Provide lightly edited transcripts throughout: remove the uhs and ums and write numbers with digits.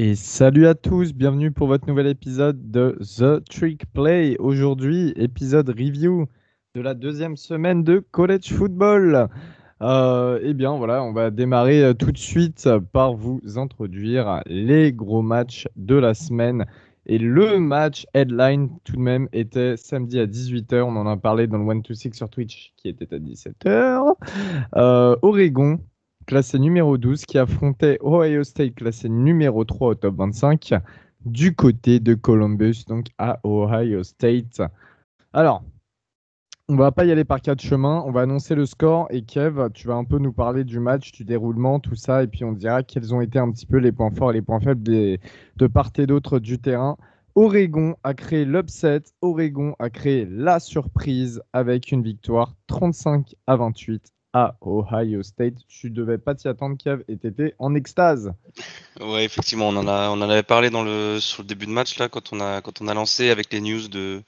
Et salut à tous, bienvenue pour votre nouvel épisode de The Trick Play. Aujourd'hui, épisode review de la deuxième semaine de College Football. Eh bien voilà, on va démarrer tout de suite par vous introduire les gros matchs de la semaine. Et le match headline tout de même était samedi à 18h. On en a parlé dans le 1-2-6 sur Twitch qui était à 17h. Oregon, classé numéro 12, qui affrontait Ohio State, classé numéro 3 au top 25, du côté de Columbus, donc à Ohio State. Alors, on va pas y aller par quatre chemins, on va annoncer le score et Kev, tu vas un peu nous parler du match, du déroulement, tout ça, et puis on dira quels ont été un petit peu les points forts et les points faibles de part et d'autre du terrain. Oregon a créé l'upset, Oregon a créé la surprise avec une victoire 35-28 à Ohio State. Tu devais pas t'y attendre, Kev, et t'étais en extase. Ouais, effectivement, on en avait parlé sur le début de match là, quand on a lancé avec les news de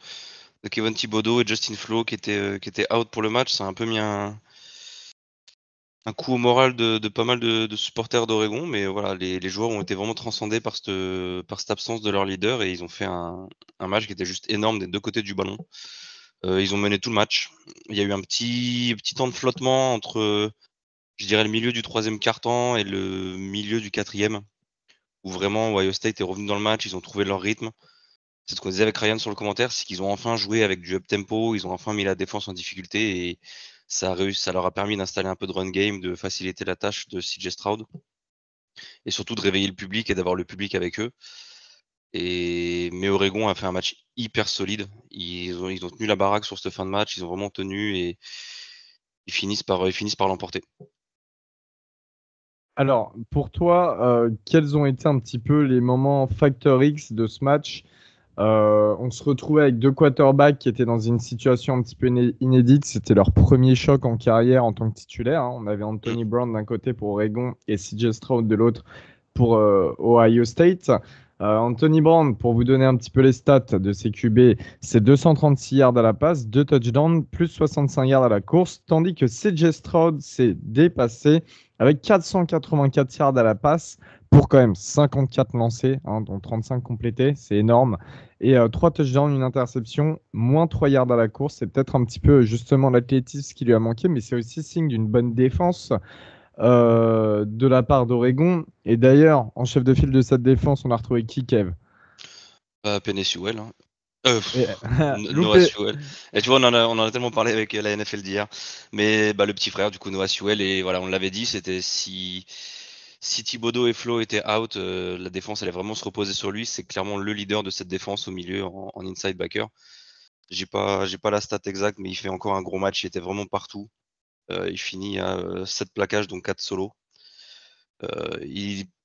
Kevin Thibodeau et Justin Flo qui étaient out pour le match. Ça a un peu mis un coup au moral de pas mal de supporters d'Oregon, mais voilà, les joueurs ont été vraiment transcendés par cette absence de leur leader et ils ont fait un match qui était juste énorme des deux côtés du ballon. Ils ont mené tout le match. Il y a eu un petit temps de flottement entre, je dirais, le milieu du troisième quart-temps et le milieu du quatrième, où vraiment Ohio State est revenu dans le match, ils ont trouvé leur rythme. C'est ce qu'on disait avec Ryan sur le commentaire, c'est qu'ils ont enfin joué avec du up-tempo, ils ont enfin mis la défense en difficulté et ça leur a permis d'installer un peu de run game, de faciliter la tâche de CJ Stroud et surtout de réveiller le public et d'avoir le public avec eux. Mais Oregon a fait un match hyper solide. Ils ont tenu la baraque sur cette fin de match, ils ont vraiment tenu et ils finissent par l'emporter. Alors, pour toi, quels ont été un petit peu les moments Factor X de ce match? On se retrouvait avec deux quarterbacks qui étaient dans une situation un petit peu inédite. C'était leur premier choc en carrière en tant que titulaire, hein. On avait Mm. Anthony Brown d'un côté pour Oregon et CJ Stroud de l'autre pour Ohio State. Anthony Brown, pour vous donner un petit peu les stats de ses QB, c'est 236 yards à la passe, 2 touchdowns, plus 65 yards à la course, tandis que CJ Stroud s'est dépassé avec 484 yards à la passe pour quand même 54 lancés, hein, dont 35 complétés, c'est énorme. Et 3 touchdowns, une interception, moins 3 yards à la course. C'est peut-être un petit peu justement l'athlétisme qui lui a manqué, mais c'est aussi signe d'une bonne défense de la part d'Oregon. Et d'ailleurs, en chef de file de cette défense, on a retrouvé qui, Kev? Penny Sewell, hein. Et, Noah loupé. Sewell. Et tu vois, on en a tellement parlé avec la NFL d'hier. Mais bah, le petit frère, du coup, Noah Sewell, et voilà, on l'avait dit, c'était si Thibodeau et Flo étaient out, la défense allait vraiment se reposer sur lui. C'est clairement le leader de cette défense au milieu en inside backer. J'ai pas la stat exacte, mais il fait encore un gros match. Il était vraiment partout. Il finit à 7 plaquages, donc 4 solos.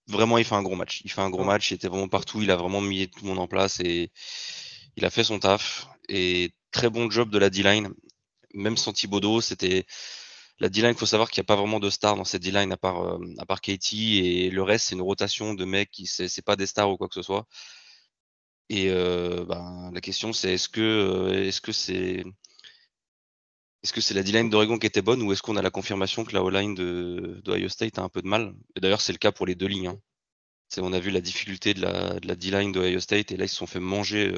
Vraiment, il fait un gros match. Il fait un gros match. Il était vraiment partout. Il a vraiment mis tout le monde en place et il a fait son taf. Et très bon job de la D-line. Même sans Thibodeau, c'était la D-line. Il faut savoir qu'il n'y a pas vraiment de stars dans cette D-line à part Katie, et le reste, c'est une rotation de mecs qui c'est pas des stars ou quoi que ce soit. Et ben, la question, c'est est-ce que c'est la D-line d'Oregon qui était bonne, ou est-ce qu'on a la confirmation que la O-line d'Ohio State a un peu de mal? Et d'ailleurs, c'est le cas pour les deux lignes, hein. On a vu la difficulté de la D-line d'Ohio State, et là, ils se sont fait manger.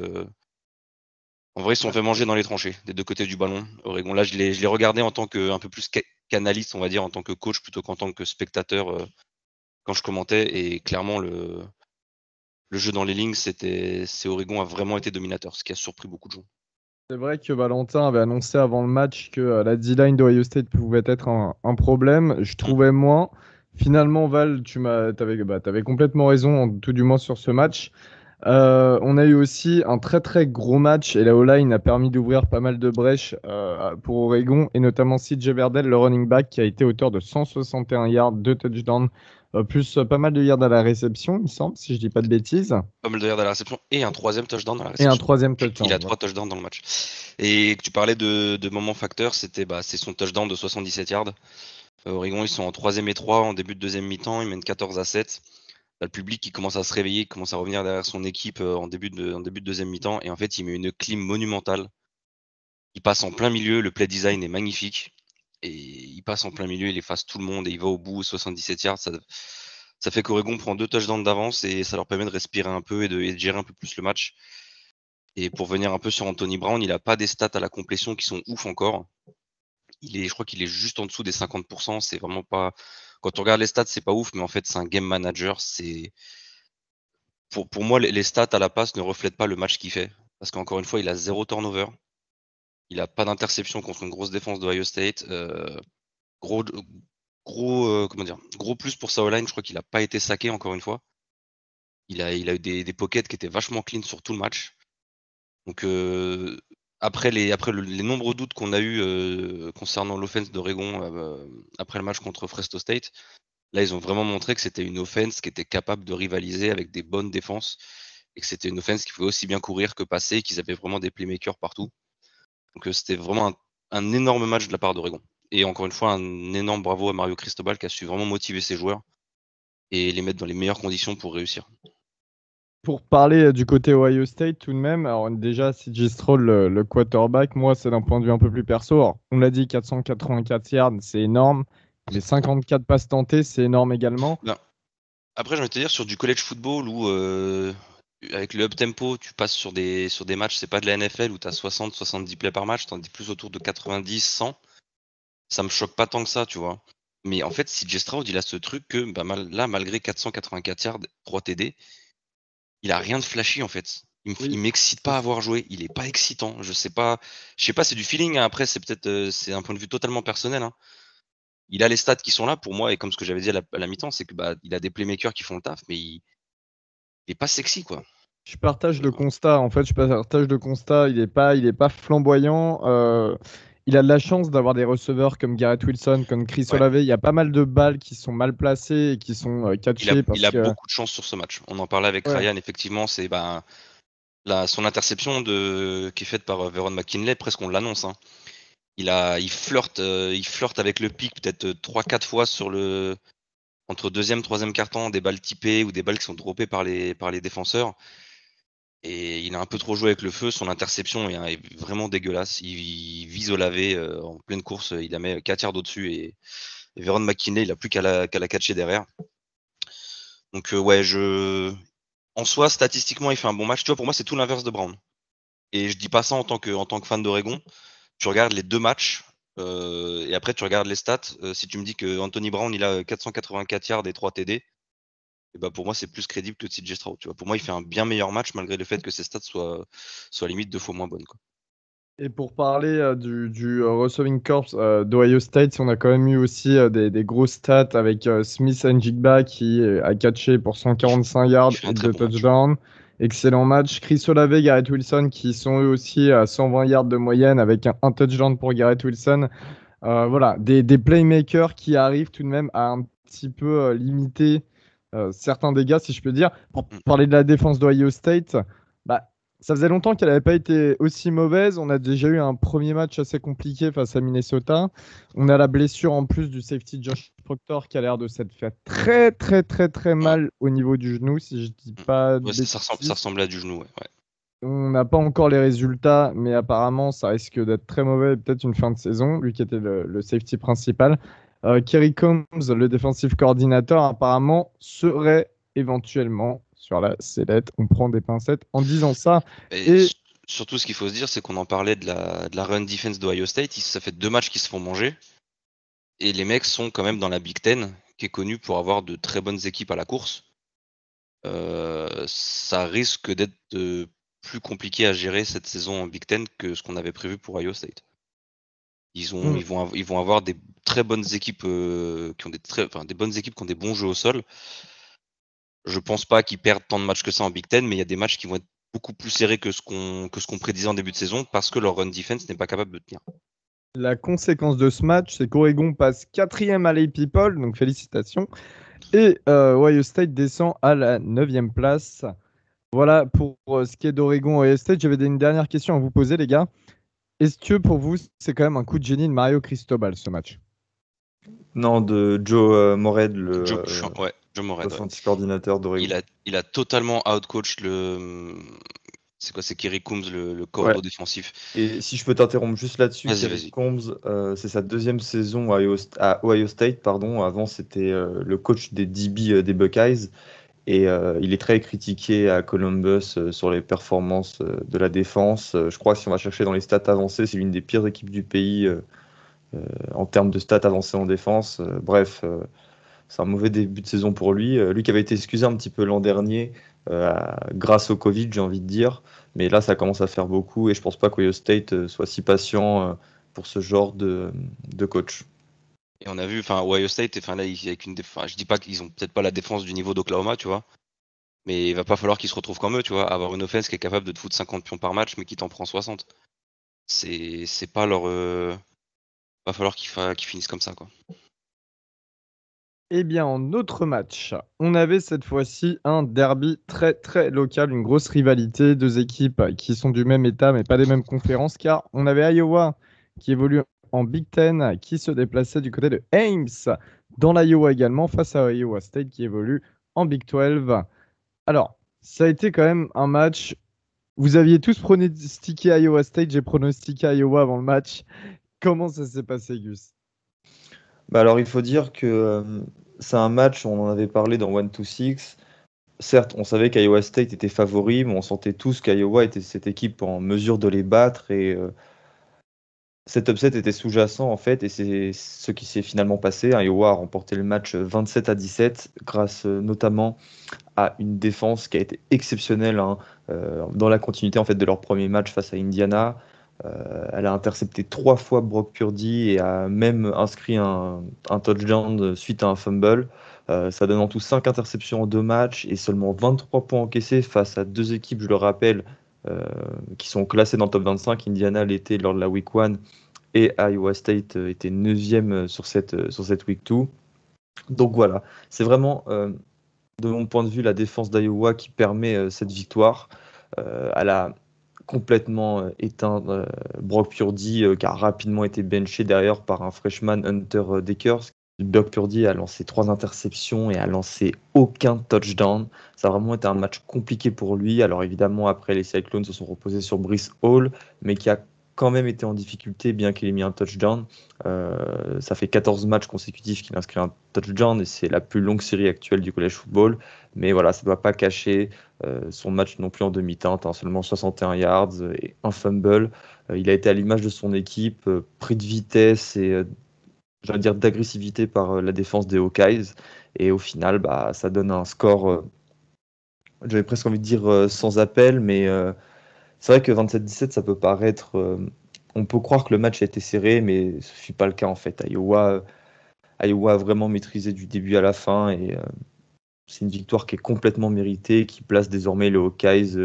En vrai, ils se sont fait manger dans les tranchées, des deux côtés du ballon. Oregon, là, je l'ai regardé en tant un peu plus qu'analyste, on va dire, en tant que coach, plutôt qu'en tant que spectateur, quand je commentais. Et clairement, le jeu dans les lignes, Oregon a vraiment été dominateur, ce qui a surpris beaucoup de gens. C'est vrai que Valentin avait annoncé avant le match que la D-line d'Ohio State pouvait être un problème. Je Mm. trouvais moins. Finalement, Val, t'avais complètement raison, tout du moins sur ce match. On a eu aussi un très très gros match et la O-line a permis d'ouvrir pas mal de brèches pour Oregon et notamment CJ Verdell, le running back, qui a été auteur de 161 yards, 2 touchdowns, plus pas mal de yards à la réception, il me semble, si je dis pas de bêtises, Pas mal de yards à la réception et un troisième touchdown dans la et un réception. troisième Il touchdown. a Voilà. 3 touchdowns dans le match. Et tu parlais de moments facteurs, c'est son touchdown de 77 yards. Oregon, ils sont en troisième et 3 en début de deuxième mi-temps, ils mènent 14-7. T'as le public qui commence à se réveiller, qui commence à revenir derrière son équipe en début de deuxième mi-temps. Et en fait, il met une clim monumentale. Il passe en plein milieu, le play design est magnifique. Et il passe en plein milieu, il efface tout le monde et il va au bout, 77 yards. Ça fait qu'Oregon prend 2 touchdowns d'avance et ça leur permet de respirer un peu et de gérer un peu plus le match. Et pour venir un peu sur Anthony Brown, il a pas des stats à la complétion qui sont ouf encore. Je crois qu'il est juste en dessous des 50%. C'est vraiment pas. Quand on regarde les stats, c'est pas ouf, mais en fait, c'est un game manager. Pour moi, les stats à la passe ne reflètent pas le match qu'il fait. Parce qu'encore une fois, il a 0 turnover. Il a pas d'interception contre une grosse défense d'Ohio State. Gros, comment dire, gros plus pour sa O-line. Je crois qu'il a pas été saqué encore une fois. Il a eu des pockets qui étaient vachement clean sur tout le match. Donc après les nombreux doutes qu'on a eu concernant l'offense d'Oregon après le match contre Fresno State, là ils ont vraiment montré que c'était une offense qui était capable de rivaliser avec des bonnes défenses et que c'était une offense qui pouvait aussi bien courir que passer et qu'ils avaient vraiment des playmakers partout. Donc c'était vraiment un énorme match de la part d'Oregon. Et encore une fois, un énorme bravo à Mario Cristobal qui a su vraiment motiver ses joueurs et les mettre dans les meilleures conditions pour réussir. Pour parler du côté Ohio State, tout de même, alors déjà, CJ Stroll, le quarterback, moi, c'est d'un point de vue un peu plus perso. Alors, on l'a dit, 484 yards, c'est énorme, mais 54 passes tentées, c'est énorme également. Ben, après, j'ai envie de te dire, sur du college football où avec le up tempo, tu passes sur des matchs, c'est pas de la NFL où tu as 60-70 plays par match, t'en dis plus autour de 90-100. Ça me choque pas tant que ça, tu vois. Mais en fait, CJ Stroud, il a ce truc que bah, là, malgré 484 yards, 3 TD, il a rien de flashy en fait. Il m'excite pas à voir jouer. Il est pas excitant. Je sais pas, c'est du feeling, hein. Après, c'est peut-être c'est un point de vue totalement personnel, hein. Il a les stats qui sont là pour moi et comme ce que j'avais dit à la mi-temps, c'est que bah il a des playmakers qui font le taf, mais il est pas sexy quoi. Je partage le constat. En fait, je partage le constat. Il est pas flamboyant. Il a de la chance d'avoir des receveurs comme Garrett Wilson, comme Chris Ouais. Olave. Il y a pas mal de balles qui sont mal placées et qui sont catchées Il parce a que. beaucoup de chance sur ce match. On en parlait avec Ouais. Ryan, effectivement, c'est bah, son interception qui est faite par Veron McKinley, presque on l'annonce, hein. Il flirte avec le pic peut-être 3-4 fois entre deuxième, troisième carton, des balles typées ou des balles qui sont droppées par les défenseurs. Et il a un peu trop joué avec le feu. Son interception est vraiment dégueulasse. Il vise au lavé en pleine course. Il la met 4 yards au-dessus et Veron McKinley, il a plus qu'à la catcher derrière. Donc ouais, en soi, statistiquement, il fait un bon match. Tu vois, pour moi, c'est tout l'inverse de Brown. Et je dis pas ça en tant que fan d'Oregon. Tu regardes les deux matchs et après tu regardes les stats. Si tu me dis que Anthony Brown il a 484 yards et 3 TD, et bah pour moi c'est plus crédible que CJ Stroud. Tu vois, pour moi il fait un bien meilleur match malgré le fait que ses stats soient limite 2 fois moins bonnes, quoi. Et pour parler du receiving corps d'Ohio State, on a quand même eu aussi des grosses stats avec Smith Njigba qui a catché pour 145 yards Il fait un et très 2 bon match. touchdowns. Excellent match. Chris Olave, Garrett Wilson qui sont eux aussi à 120 yards de moyenne avec un touchdown pour Garrett Wilson. Voilà, des playmakers qui arrivent tout de même à un petit peu limiter certains dégâts, si je peux dire. Pour Mm. parler de la défense d'Ohio State, bah, ça faisait longtemps qu'elle n'avait pas été aussi mauvaise. On a déjà eu un premier match assez compliqué face à Minnesota. On a la blessure en plus du safety Josh Proctor qui a l'air de s'être fait très très très très Ouais. mal au niveau du genou, si je dis pas de Ouais, ça bêtises. ressemblait à du genou, ouais. On n'a pas encore les résultats, mais apparemment, ça risque d'être très mauvais, peut-être une fin de saison, lui qui était le safety principal. Kerry Combs, le defensive coordinator, apparemment serait éventuellement sur la sellette. On prend des pincettes en disant ça. Et Et surtout ce qu'il faut se dire, c'est qu'on en parlait de la run defense d'Ohio State. Ça fait 2 matchs qu'ils se font manger. Et les mecs sont quand même dans la Big Ten, qui est connue pour avoir de très bonnes équipes à la course. Ça risque d'être plus compliqué à gérer cette saison en Big Ten que ce qu'on avait prévu pour Ohio State. Ils vont avoir des très bonnes équipes qui ont des bonnes équipes qui ont des bons jeux au sol. Je pense pas qu'ils perdent tant de matchs que ça en Big Ten, mais il y a des matchs qui vont être beaucoup plus serrés que ce qu'on prédisait en début de saison parce que leur run defense n'est pas capable de tenir. la conséquence de ce match, c'est qu'Oregon passe quatrième à l'AP-Poll, donc félicitations. Et Ohio State descend à la 9e place. Voilà pour ce qui est d'Oregon Ohio State. J'avais une dernière question à vous poser, les gars. Est-ce que pour vous, c'est quand même un coup de génie de Mario Cristobal, ce match? Non, de Joe Morehead, Joe Morehead, ouais. offensive coordinateur d'Oregon. Il a totalement outcoach C'est quoi? C'est Kerry Coombs, le cordeau défensif. Et si je peux t'interrompre juste là-dessus, Kerry Coombs, c'est sa deuxième saison à Ohio State, pardon. Avant, c'était le coach des DB des Buckeyes. Et il est très critiqué à Columbus sur les performances de la défense. Je crois que si on va chercher dans les stats avancées, c'est l'une des pires équipes du pays en termes de stats avancées en défense. Bref, c'est un mauvais début de saison pour lui. Lui qui avait été excusé un petit peu l'an dernier grâce au Covid, j'ai envie de dire. Mais là, ça commence à faire beaucoup et je pense pas qu'Ohio State soit si patient pour ce genre de coach. Et on a vu, Ohio State, là, avec une je dis pas qu'ils ont peut-être pas la défense du niveau d'Oklahoma, tu vois. Mais il va pas falloir qu'ils se retrouvent comme eux, tu vois. Avoir une offense qui est capable de te foutre 50 pions par match, mais qui t'en prend 60. C'est pas leur. Va falloir qu'ils finissent comme ça, quoi. Eh bien, en autre match, on avait cette fois-ci un derby très très local, une grosse rivalité, deux équipes qui sont du même état mais pas des mêmes conférences, car on avait Iowa qui évolue en Big Ten, qui se déplaçait du côté de Ames, dans l'Iowa également, face à Iowa State qui évolue en Big 12. Alors, ça a été quand même un match. Vous aviez tous pronostiqué Iowa State, j'ai pronostiqué Iowa avant le match. Comment ça s'est passé, Gus? Alors, il faut dire que c'est un match, on en avait parlé dans 1-2-6. Certes, on savait qu'Iowa State était favori, mais on sentait tous qu'Iowa était cette équipe en mesure de les battre et cet upset était sous-jacent en fait, et c'est ce qui s'est finalement passé. Iowa a remporté le match 27-17 grâce notamment à une défense qui a été exceptionnelle dans la continuité en fait de leur premier match face à Indiana. Elle a intercepté 3 fois Brock Purdy et a même inscrit un touchdown suite à un fumble. Ça donne en tout 5 interceptions en 2 matchs et seulement 23 points encaissés face à deux équipes, je le rappelle, qui sont classées dans le top 25. Indiana l'était lors de la Week 1 et Iowa State était 9e sur cette Week 2. Donc voilà, c'est vraiment, de mon point de vue, la défense d'Iowa qui permet cette victoire. Elle a complètement éteint Brock Purdy, qui a rapidement été benché derrière par un freshman Hunter Dekkers. Brock Purdy a lancé 3 interceptions et a lancé aucun touchdown. Ça a vraiment été un match compliqué pour lui. Alors évidemment, après, les Cyclones se sont reposés sur Breece Hall, mais qui a quand même été en difficulté, bien qu'il ait mis un touchdown. Ça fait 14 matchs consécutifs qu'il inscrit un touchdown et c'est la plus longue série actuelle du college football. Mais voilà, ça ne doit pas cacher son match non plus en demi-teinte, seulement 61 yards et un fumble. Il a été à l'image de son équipe, pris de vitesse et j'allais dire d'agressivité par la défense des Hawkeyes. Et au final, ça donne un score, j'avais presque envie de dire sans appel, mais c'est vrai que 27-17, ça peut paraître. On peut croire que le match a été serré, mais ce ne fut pas le cas en fait. Iowa a vraiment maîtrisé du début à la fin et c'est une victoire qui est complètement méritée, qui place désormais les Hawkeyes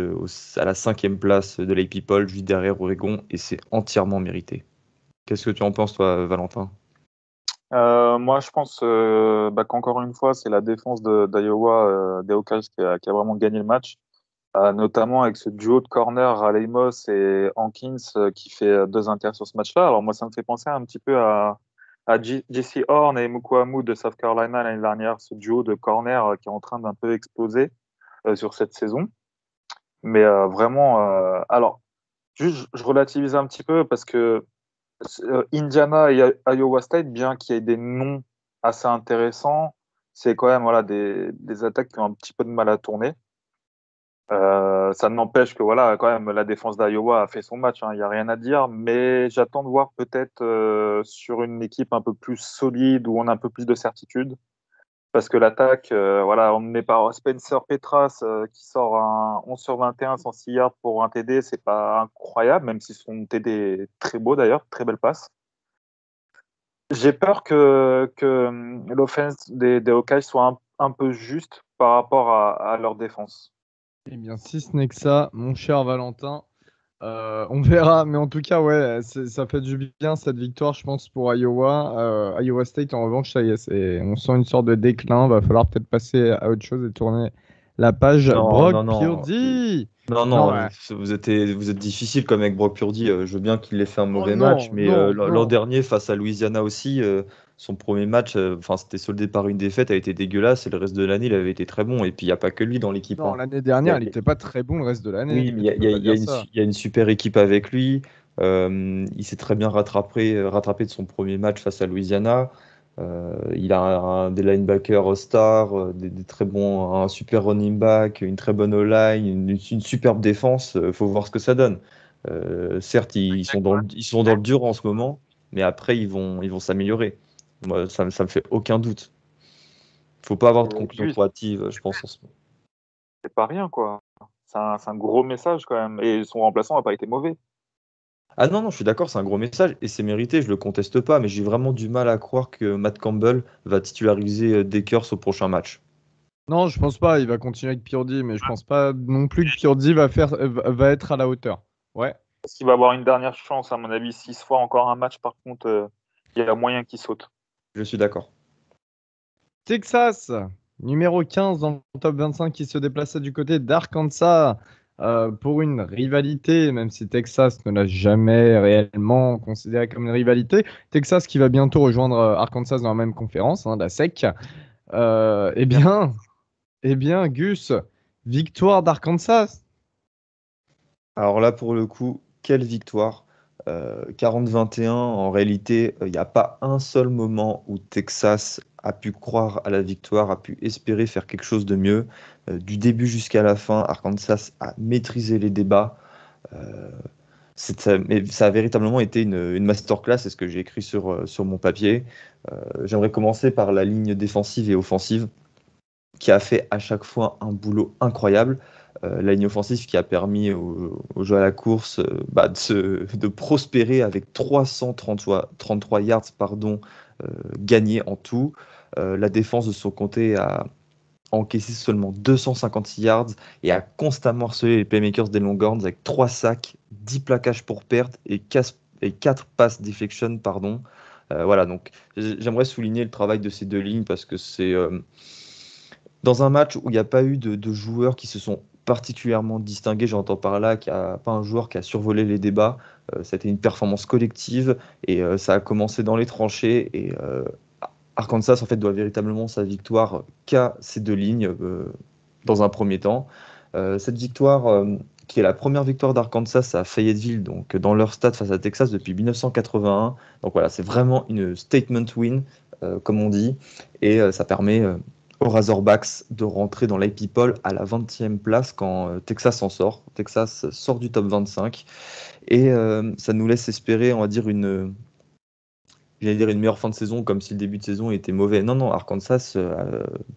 à la 5e place de l'AP Poll, juste derrière Oregon, et c'est entièrement mérité. Qu'est-ce que tu en penses, toi, Valentin? Moi, je pense qu'encore une fois, c'est la défense d'Iowa, des Hawkeyes, qui a vraiment gagné le match. Notamment avec ce duo de corner Raleigh-Moss et Hankins qui fait 2 inters sur ce match-là. Alors moi, ça me fait penser un petit peu à Jesse Horn et Mukuamu de South Carolina l'année dernière, ce duo de corner qui est en train d'un peu exploser sur cette saison. Mais vraiment, alors, juste, je relativise un petit peu parce que Indiana et Iowa State, bien qu'il y ait des noms assez intéressants, c'est quand même des attaques qui ont un petit peu de mal à tourner. Ça n'empêche que voilà, quand même, la défense d'Iowa a fait son match, il n'y a rien à dire, mais j'attends de voir peut-être sur une équipe un peu plus solide où on a un peu plus de certitude, parce que l'attaque, emmenée par Spencer Petras qui sort un 11 sur 21, 106 yards pour un TD, c'est pas incroyable, même si son TD est très beau d'ailleurs, très belle passe. J'ai peur que l'offense des Hawkeyes soit un peu juste par rapport à leur défense. Eh bien, si ce n'est que ça, mon cher Valentin, on verra. Mais en tout cas, ouais, ça fait du bien cette victoire, je pense, pour Iowa. Iowa State, en revanche, ça y est, on sent une sorte de déclin. Va falloir peut-être passer à autre chose et tourner la page. Brock Purdy, Non, Non, non, vous êtes difficile comme avec Brock Purdy. Je veux bien qu'il ait fait un oh mauvais match, non, mais non, l'an non. dernier, face à Louisiana aussi, son premier match, enfin, c'était soldé par une défaite, a été dégueulasse, et le reste de l'année, il avait été très bon. Et puis, il n'y a pas que lui dans l'équipe, Non, hein. l'année Il y dernière, a- il n'était pas très bon le reste de l'année. oui, mais Tu peux pas dire ça. il y a une super équipe avec lui. Il s'est très bien rattrapé de son premier match face à Louisiana. Il a des linebackers stars, des très bons, un super running back, une très bonne O-line, une superbe défense. Faut voir ce que ça donne. Certes, ils sont dans le dur en ce moment, mais après, ils vont s'améliorer. Moi, ça me fait aucun doute. Faut pas avoir de Et conclusion Gus, trop hâtive, je pense, en ce moment. c'est pas rien, quoi. C'est un gros message quand même. Et son remplaçant n'a pas été mauvais. Ah non, non, je suis d'accord, c'est un gros message et c'est mérité, je le conteste pas, mais j'ai vraiment du mal à croire que Matt Campbell va titulariser Dekers au prochain match. Non, je pense pas. Il va continuer avec Purdy, mais je pense pas non plus que Purdy va être à la hauteur. Ouais. Est-ce qu'il va avoir une dernière chance, à mon avis, s'il se fait encore un match, par contre, il y a moyen qu'il saute. Je suis d'accord. Texas, numéro 15 dans le top 25 qui se déplaçait du côté d'Arkansas pour une rivalité, même si Texas ne l'a jamais réellement considéré comme une rivalité. Texas qui va bientôt rejoindre Arkansas dans la même conférence, hein, la SEC. Eh bien, Gus, victoire d'Arkansas. Alors là, pour le coup, quelle victoire. 40-21, en réalité, il n'y a pas un seul moment où Texas a pu croire à la victoire, a pu espérer faire quelque chose de mieux. Du début jusqu'à la fin, Arkansas a maîtrisé les débats. Euh, mais ça a véritablement été une masterclass, c'est ce que j'ai écrit sur mon papier. J'aimerais commencer par la ligne défensive et offensive, qui a fait à chaque fois un boulot incroyable. La ligne offensive qui a permis au jeu à la course de prospérer avec 333 yards gagnés en tout. La défense de son côté a encaissé seulement 256 yards et a constamment harcelé les playmakers des Longhorns avec 3 sacs, 10 plaquages pour perte et 4 passes deflection, pardon. Voilà, donc j'aimerais souligner le travail de ces deux lignes parce que c'est dans un match où il n'y a pas eu de joueurs qui se sont particulièrement distingués, j'entends par là qu'il n'y a pas un joueur qui a survolé les débats. Ça a été une performance collective et ça a commencé dans les tranchées. Et Arkansas, en fait, doit véritablement sa victoire qu'à ces deux lignes dans un premier temps. Cette victoire, qui est la première victoire d'Arkansas à Fayetteville, donc dans leur stade face à Texas depuis 1981. Donc voilà, c'est vraiment une statement win, comme on dit, et ça permet aux Razorbacks de rentrer dans l'AP Poll à la 20e place quand Texas en sort. Texas sort du top 25 et ça nous laisse espérer, on va dire, j'allais dire une meilleure fin de saison, comme si le début de saison était mauvais. Non, non, Arkansas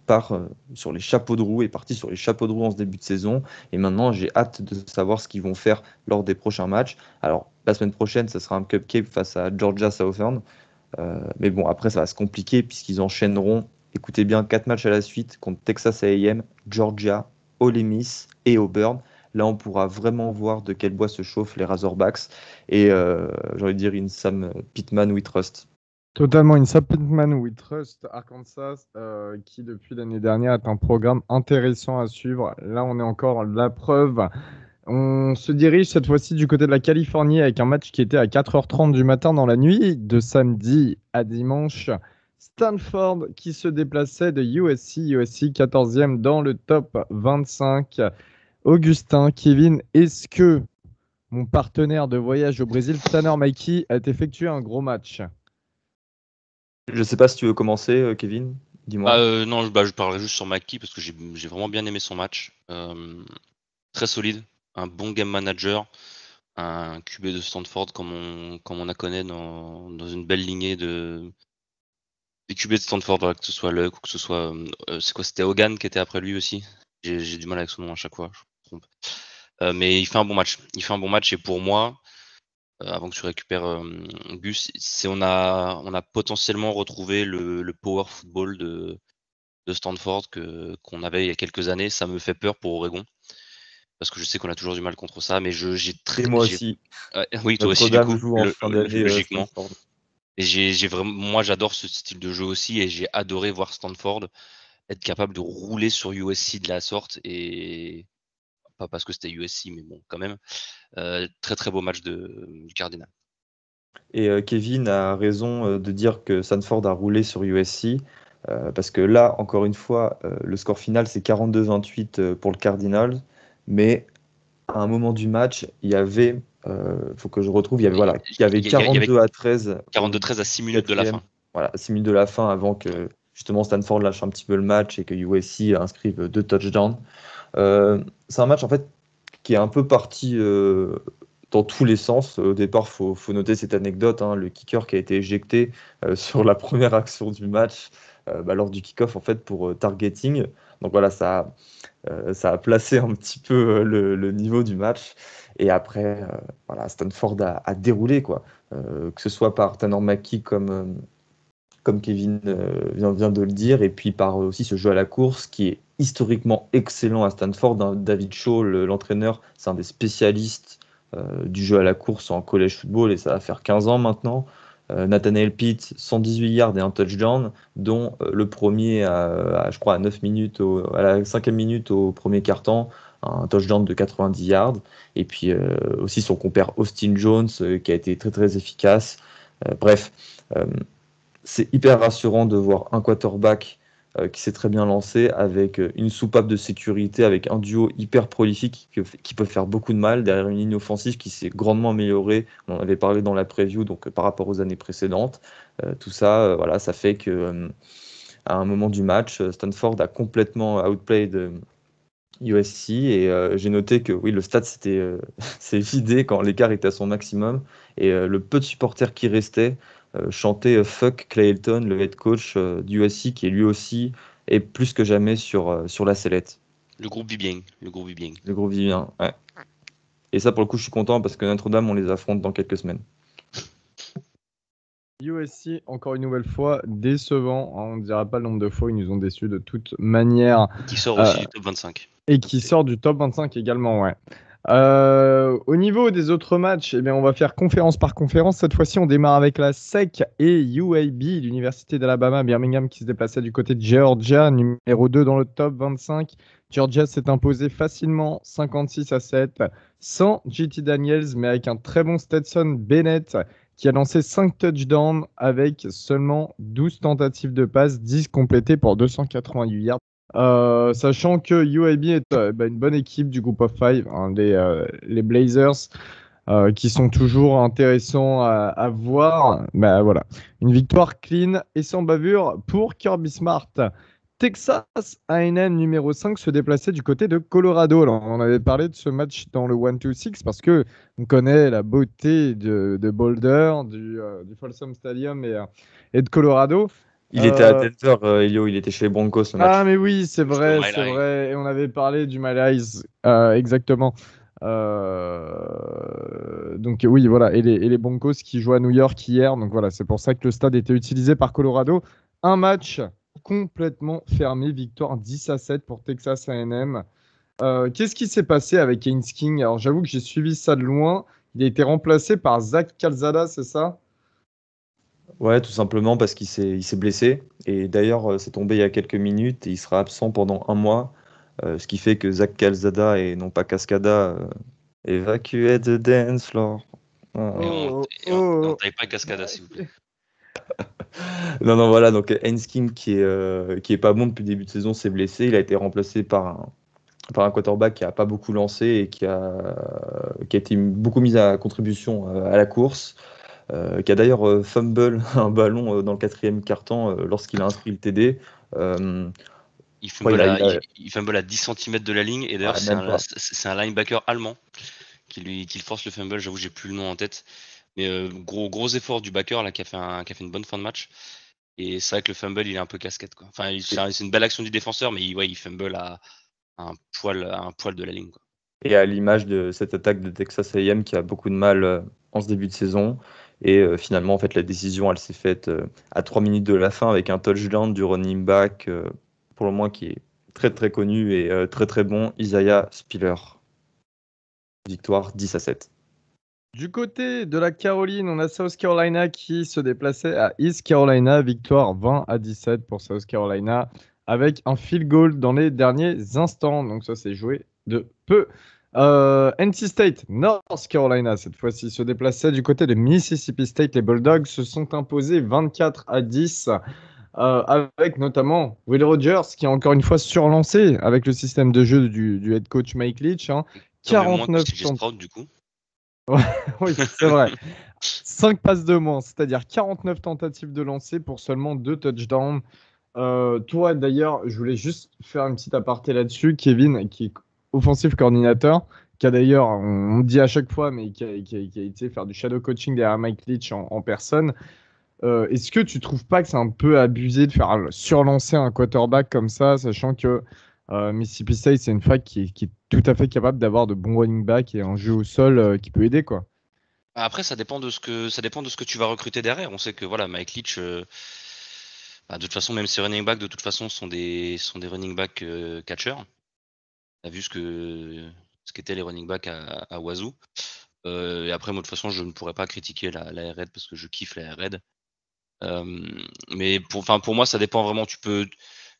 part sur les chapeaux de roue, est parti sur les chapeaux de roue en ce début de saison. Et maintenant, j'ai hâte de savoir ce qu'ils vont faire lors des prochains matchs. Alors, la semaine prochaine, ça sera un cupcake face à Georgia Southern. Mais bon, après, ça va se compliquer puisqu'ils enchaîneront, écoutez bien, 4 matchs à la suite contre Texas A&M, Georgia, Ole Miss et Auburn. Là, on pourra vraiment voir de quel bois se chauffent les Razorbacks. Et j'ai envie de dire une Sam Pittman we trust. Totalement une Pittman We Trust Arkansas qui depuis l'année dernière est un programme intéressant à suivre. Là, on est encore la preuve. On se dirige cette fois-ci du côté de la Californie avec un match qui était à 4h30 du matin dans la nuit de samedi à dimanche. Stanford qui se déplaçait de USC 14e dans le top 25. Augustin, Kevin, est-ce que mon partenaire de voyage au Brésil, Tanner Mikey, a effectué un gros match? Je sais pas si tu veux commencer, Kevin. Dis-moi. Non, je parlerai juste sur Maki parce que j'ai vraiment bien aimé son match. Très solide, un bon game manager, un QB de Stanford comme on a connaît dans une belle lignée des QB de Stanford, voilà, que ce soit Luck ou que ce soit c'était Hogan qui était après lui aussi. J'ai du mal avec son nom à chaque fois, je me trompe. Mais il fait un bon match. Il fait un bon match et pour moi, avant que tu récupères Gus, on a potentiellement retrouvé le power football de Stanford qu'on avait il y a quelques années. Ça me fait peur pour Oregon parce que je sais qu'on a toujours du mal contre ça, mais Et moi aussi. oui, toi aussi du Notre-Dame coup, joue en fin d'année logiquement. Stanford. Et j'ai vraiment, moi j'adore ce style de jeu aussi et j'ai adoré voir Stanford être capable de rouler sur USC de la sorte et pas parce que c'était USC, mais bon, quand même. Très très beau match du Cardinal. Et Kevin a raison de dire que Stanford a roulé sur USC, parce que là, encore une fois, le score final, c'est 42-28 pour le Cardinal, mais à un moment du match, il y avait, faut que je retrouve, il y avait 42-13 42-13 à 6 minutes de la fin. Voilà, 6 minutes de la fin avant que justement Stanford lâche un petit peu le match et que USC inscrive 2 touchdowns. C'est un match en fait qui est un peu parti dans tous les sens. Au départ, faut noter cette anecdote, hein, le kicker qui a été éjecté sur la première action du match lors du kick-off en fait pour targeting. Donc voilà, ça a placé un petit peu le niveau du match. Et après, voilà, Stanford a déroulé, quoi. Que ce soit par Tanner McKee comme Kevin vient de le dire, et puis par aussi ce jeu à la course qui est historiquement excellent à Stanford, hein. David Shaw, l'entraîneur, c'est un des spécialistes du jeu à la course en college football, et ça va faire 15 ans maintenant. Nathaniel Pitt, 118 yards et un touchdown, dont le premier je crois à 9 minutes, à la 5e minute au premier quart-temps, un touchdown de 90 yards. Et puis aussi son compère Austin Jones, qui a été très très efficace. Bref, c'est hyper rassurant de voir un quarterback qui s'est très bien lancé, avec une soupape de sécurité, avec un duo hyper prolifique qui peut faire beaucoup de mal, derrière une ligne offensive qui s'est grandement améliorée. On en avait parlé dans la preview, donc par rapport aux années précédentes. Tout ça, voilà, ça fait que à un moment du match, Stanford a complètement outplayed USC, et j'ai noté que oui, le stade s'est vidé quand l'écart était à son maximum, et le peu de supporters qui restaient chantaient fuck Clay Helton, le head coach du USC, qui est lui aussi est plus que jamais sur la sellette. Le groupe vit bien. Le groupe vit bien, ouais. Et ça, pour le coup, je suis content parce que Notre-Dame, on les affronte dans quelques semaines. USC, encore une nouvelle fois, décevant. On ne dira pas le nombre de fois où ils nous ont déçus de toute manière. Qui sort aussi du top 25. Et qui sort du top 25 également, ouais. Au niveau des autres matchs, eh bien, on va faire conférence par conférence. Cette fois-ci, on démarre avec la SEC et UAB, l'Université d'Alabama, Birmingham, qui se déplaçait du côté de Georgia, numéro 2 dans le top 25. Georgia s'est imposé facilement 56-7, sans JT Daniels, mais avec un très bon Stetson Bennett, qui a lancé 5 touchdowns avec seulement 12 tentatives de passe, 10 complétées pour 288 yards. Sachant que UAB est une bonne équipe du Group of Five, hein, les Blazers, qui sont toujours intéressants à voir. Voilà. Une victoire clean et sans bavure pour Kirby Smart. Texas A&M numéro 5 se déplaçait du côté de Colorado. Alors, on avait parlé de ce match dans le 1-2-6 parce que on connaît la beauté de Boulder, du Folsom Stadium et de Colorado. Il était à Denver, Elio, il était chez les Broncos ce match. Ah mais oui, c'est vrai. Et on avait parlé du Mile Highs, exactement. Donc oui, voilà. Et les Broncos qui jouent à New York hier. Donc voilà, c'est pour ça que le stade était utilisé par Colorado. Un match complètement fermé, victoire 10-7 pour Texas A&M. Qu'est-ce qui s'est passé avec Haynes King? Alors j'avoue que j'ai suivi ça de loin. Il a été remplacé par Zach Calzada, c'est ça? Ouais, tout simplement parce qu'il s'est blessé. Et d'ailleurs, c'est tombé il y a quelques minutes et il sera absent pendant un mois. Ce qui fait que Zach Calzada et non pas Cascada évacué de dance floor. On taille pas Cascada, s'il vous plaît. Non, voilà. Donc Haynes King qui est pas bon depuis le début de saison, s'est blessé. Il a été remplacé par un quarterback qui a pas beaucoup lancé et qui a été beaucoup mis à contribution à la course. Qui a d'ailleurs fumble un ballon dans le 4e quart-temps lorsqu'il a inscrit le TD. Il fumble à 10 cm de la ligne, et d'ailleurs c'est un linebacker allemand qui le force le fumble. J'avoue, j'ai plus le nom en tête, mais gros effort du backer là qui a fait une bonne fin de match. Et c'est vrai que le fumble il est un peu casquette, quoi. Enfin, c'est une belle action du défenseur, mais il fumble à un poil de la ligne, quoi. Et à l'image de cette attaque de Texas A&M qui a beaucoup de mal en ce début de saison. Et finalement, en fait, la décision, elle s'est faite à 3 minutes de la fin avec un touchdown du running back, pour le moins qui est très très connu et très très bon, Isaiah Spiller. Victoire 10-7. Du côté de la Caroline, on a South Carolina qui se déplaçait à East Carolina. Victoire 20-17 pour South Carolina avec un field goal dans les derniers instants. Donc ça s'est joué de peu. NC State, North Carolina, cette fois-ci, se déplaçait du côté de Mississippi State. Les Bulldogs se sont imposés 24-10, avec notamment Will Rogers, qui a encore une fois surlancé avec le système de jeu du head coach Mike Leach. Quand même moins que 49 CJ Stroud, du coup. Oui, c'est vrai. 5 passes de moins, c'est-à-dire 49 tentatives de lancer pour seulement 2 touchdowns. Toi, d'ailleurs, je voulais juste faire une petite aparté là-dessus. Kevin, qui est offensive coordinateur, qui a d'ailleurs, on dit à chaque fois, mais qui a été faire du shadow coaching derrière Mike Leach en personne. Est-ce que tu trouves pas que c'est un peu abusé de faire surlancer un quarterback comme ça, sachant que Mississippi State, c'est une fac qui est tout à fait capable d'avoir de bons running backs et un jeu au sol qui peut aider, quoi. Après, ça dépend de ce que tu vas recruter derrière. On sait que voilà, Mike Leach, de toute façon, même ses running backs, de toute façon, sont des running backs catcheurs. T'as vu ce qu'étaient les running backs à Wazoo. Et après, moi, de toute façon, je ne pourrais pas critiquer la Air Raid parce que je kiffe la Air Raid. Mais pour moi, ça dépend vraiment.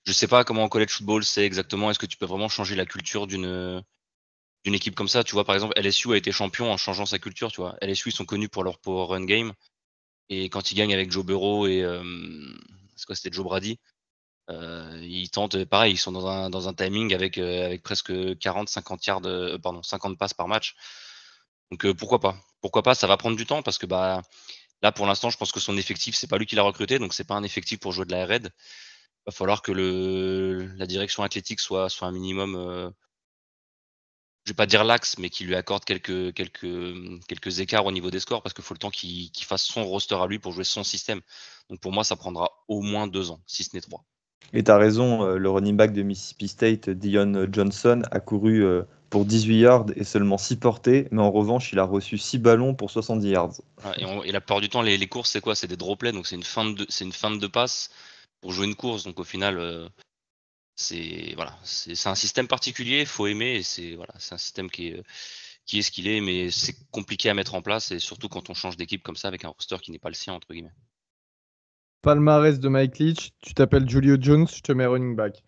Je sais pas comment en college football c'est exactement. Est-ce que tu peux vraiment changer la culture d'une équipe comme ça? Tu vois, par exemple, LSU a été champion en changeant sa culture. Tu vois, LSU ils sont connus pour leur power run game. Et quand ils gagnent avec Joe Burrow et c'était Joe Brady, ils tentent pareil. Ils sont dans un timing avec presque 40-50 yards, 50 passes par match. Donc pourquoi pas? Pourquoi pas? Ça va prendre du temps parce que là pour l'instant, je pense que son effectif, c'est pas lui qui l'a recruté, donc c'est pas un effectif pour jouer de la Red. Va falloir que la direction athlétique soit un minimum, je vais pas dire lax, mais qui lui accorde quelques écarts au niveau des scores parce qu'il faut le temps qu'il fasse son roster à lui pour jouer son système. Donc pour moi, ça prendra au moins 2 ans, si ce n'est 3. Et tu as raison, le running back de Mississippi State, Dion Johnson, a couru pour 18 yards et seulement 6 portées, mais en revanche, il a reçu 6 ballons pour 70 yards. Et la plupart du temps, les courses, c'est quoi? C'est des droplets, donc c'est une fin de passe pour jouer une course. Donc au final, c'est un système particulier, faut aimer, et c'est un système qui est ce qu'il est, mais c'est compliqué à mettre en place, et surtout quand on change d'équipe comme ça avec un roster qui n'est pas le sien, entre guillemets. Palmarès de Mike Leach, tu t'appelles Julio Jones, je te mets running back.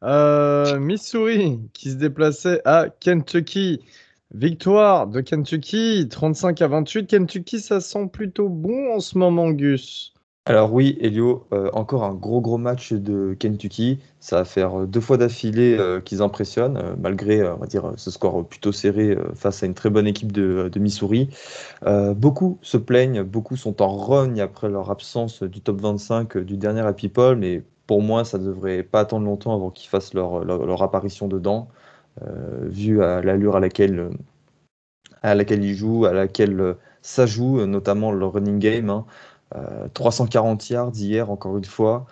Missouri qui se déplaçait à Kentucky. Victoire de Kentucky, 35-28. Kentucky, ça sent plutôt bon en ce moment, Gus. Alors oui, Elio, encore un gros match de Kentucky. Ça va faire 2 fois d'affilée qu'ils impressionnent, malgré, on va dire, ce score plutôt serré face à une très bonne équipe de Missouri. Beaucoup se plaignent, beaucoup sont en rogne après leur absence du top 25 du dernier Happy Poll, mais pour moi, ça ne devrait pas attendre longtemps avant qu'ils fassent leur apparition dedans, vu à l'allure à laquelle ils jouent, à laquelle ça joue, notamment leur running game, hein. 340 yards hier, encore une fois.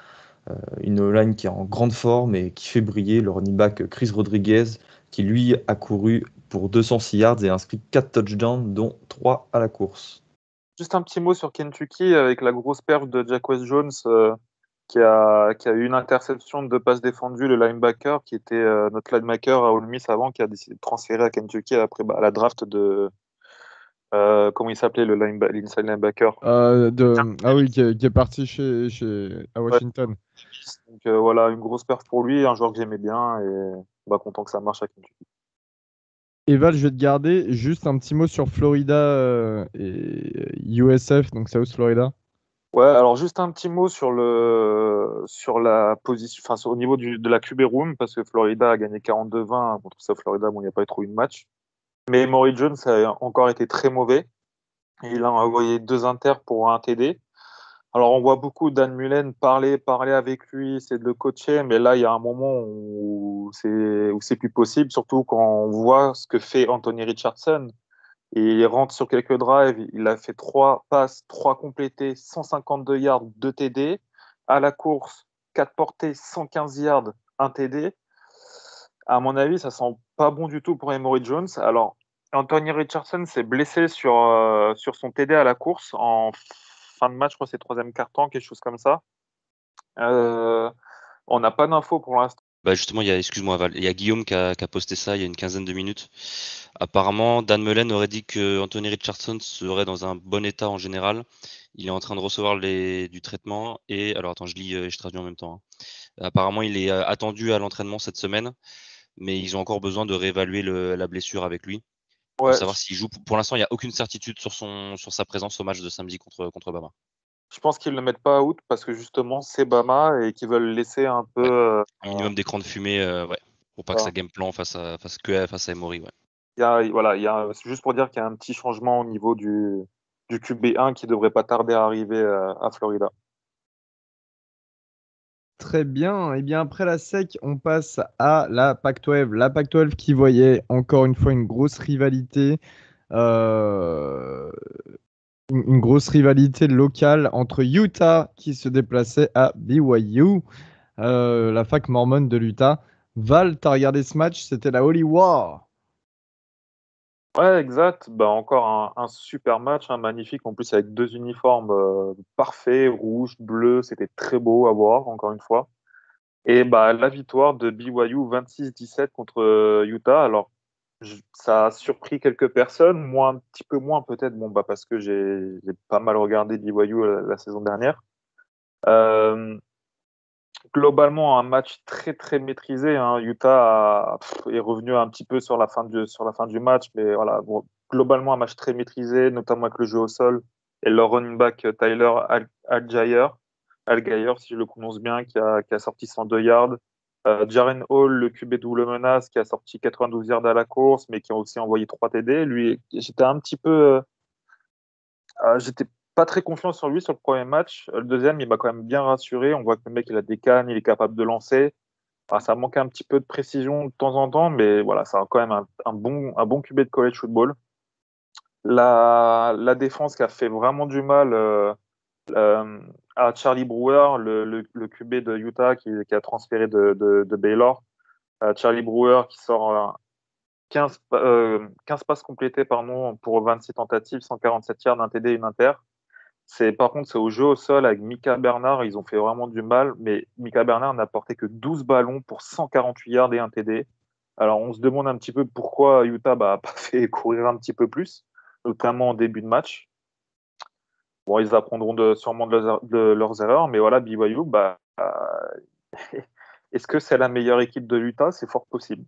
Une O-line qui est en grande forme et qui fait briller le running back Chris Rodriguez, qui lui a couru pour 206 yards et a inscrit 4 touchdowns, dont 3 à la course. Juste un petit mot sur Kentucky avec la grosse perf de Jacquez Jones qui a eu une interception de 2 passes défendues, le linebacker qui était notre linebacker à Ole Miss avant, qui a décidé de transférer à Kentucky après à la draft de comment il s'appelait l'inside linebacker. Ah oui, qui est parti à Washington. Ouais. Donc voilà, une grosse perf pour lui, un joueur que j'aimais bien et content que ça marche à Kentucky. Eval, je vais te garder juste un petit mot sur Florida et USF, donc South Florida. Ouais, alors juste un petit mot sur la position, enfin au niveau de la QB room, parce que Florida a gagné 42-20 contre South Florida, bon, il n'y a pas eu trop eu de match. Mais Emory Jones a encore été très mauvais. Il a envoyé 2 inters pour un TD. Alors, on voit beaucoup Dan Mullen parler avec lui, c'est de le coacher, mais là, il y a un moment où c'est plus possible, surtout quand on voit ce que fait Anthony Richardson. Et il rentre sur quelques drives, il a fait 3 passes, 3 complétés, 152 yards, 2 TD. À la course, 4 portées, 115 yards, 1 TD. À mon avis, ça sent pas bon du tout pour Emory Jones. Alors, Anthony Richardson s'est blessé sur son TD à la course en fin de match, je crois que c'est 3e quart-temps, quelque chose comme ça. On n'a pas d'infos pour l'instant. Justement, excuse-moi Val, il y a Guillaume qui a posté ça il y a une quinzaine de minutes. Apparemment, Dan Mullen aurait dit que Anthony Richardson serait dans un bon état en général. Il est en train de recevoir du traitement et alors attends, je lis et je traduis en même temps, hein. Apparemment, il est attendu à l'entraînement cette semaine. mais ils ont encore besoin de réévaluer la blessure avec lui pour Ouais, savoir s'il joue. Pour l'instant, il n'y a aucune certitude sur sa présence au match de samedi contre Bama. je pense qu'ils ne le mettent pas out parce que justement, c'est Bama et qu'ils veulent laisser un peu. Ouais. Un minimum d'écran de fumée, ouais, pour pas que ça game plan face à Emory. Ouais. C'est juste pour dire qu'il y a un petit changement au niveau du QB1 qui devrait pas tarder à arriver à Florida. Très bien. Et bien après la SEC, on passe à la Pac-12. La Pac-12 qui voyait encore une fois une grosse rivalité, une grosse rivalité locale entre Utah qui se déplaçait à BYU, la fac mormone de l'Utah. Val, t'as regardé ce match? C'était la Holy War. Ouais, exact. Bah, encore un super match, magnifique. En plus, avec deux uniformes parfaits, rouge, bleu. C'était très beau à voir, encore une fois. Et bah, la victoire de BYU 26-17 contre Utah. Alors, ça a surpris quelques personnes, moi un petit peu moins peut-être, bon, bah, parce que j'ai pas mal regardé BYU la saison dernière. Euh, Globalement, un match très très maîtrisé, hein. Utah est revenu un petit peu sur la fin du match, mais voilà, bon, globalement un match très maîtrisé, notamment avec le jeu au sol et leur running back Tyler Allgeier, si je le prononce bien, qui a sorti 102 yards. Jaren Hall, le QB double menace, qui a sorti 92 yards à la course, mais qui a aussi envoyé 3 TD. Lui, j'étais pas très confiant sur lui sur le premier match. Le deuxième, il m'a quand même bien rassuré. On voit que le mec, il a des cannes, il est capable de lancer. Ça manquait un petit peu de précision de temps en temps, mais voilà, ça a quand même un bon QB de college football. La défense qui a fait vraiment du mal euh, à Charlie Brewer, le QB de Utah qui a transféré de Baylor. Charlie Brewer qui sort 15 passes complétées pour 26 tentatives, 147 yards, un TD et une inter. Par contre, c'est au jeu au sol avec Mika Bernard. Ils ont fait vraiment du mal, mais Mika Bernard n'a porté que 12 ballons pour 148 yards et un TD. Alors, on se demande un petit peu pourquoi Utah n'a pas fait courir un petit peu plus, notamment en début de match. Bon, ils apprendront sûrement de leurs erreurs, mais voilà, BYU, est-ce que c'est la meilleure équipe de l'Utah? C'est fort possible.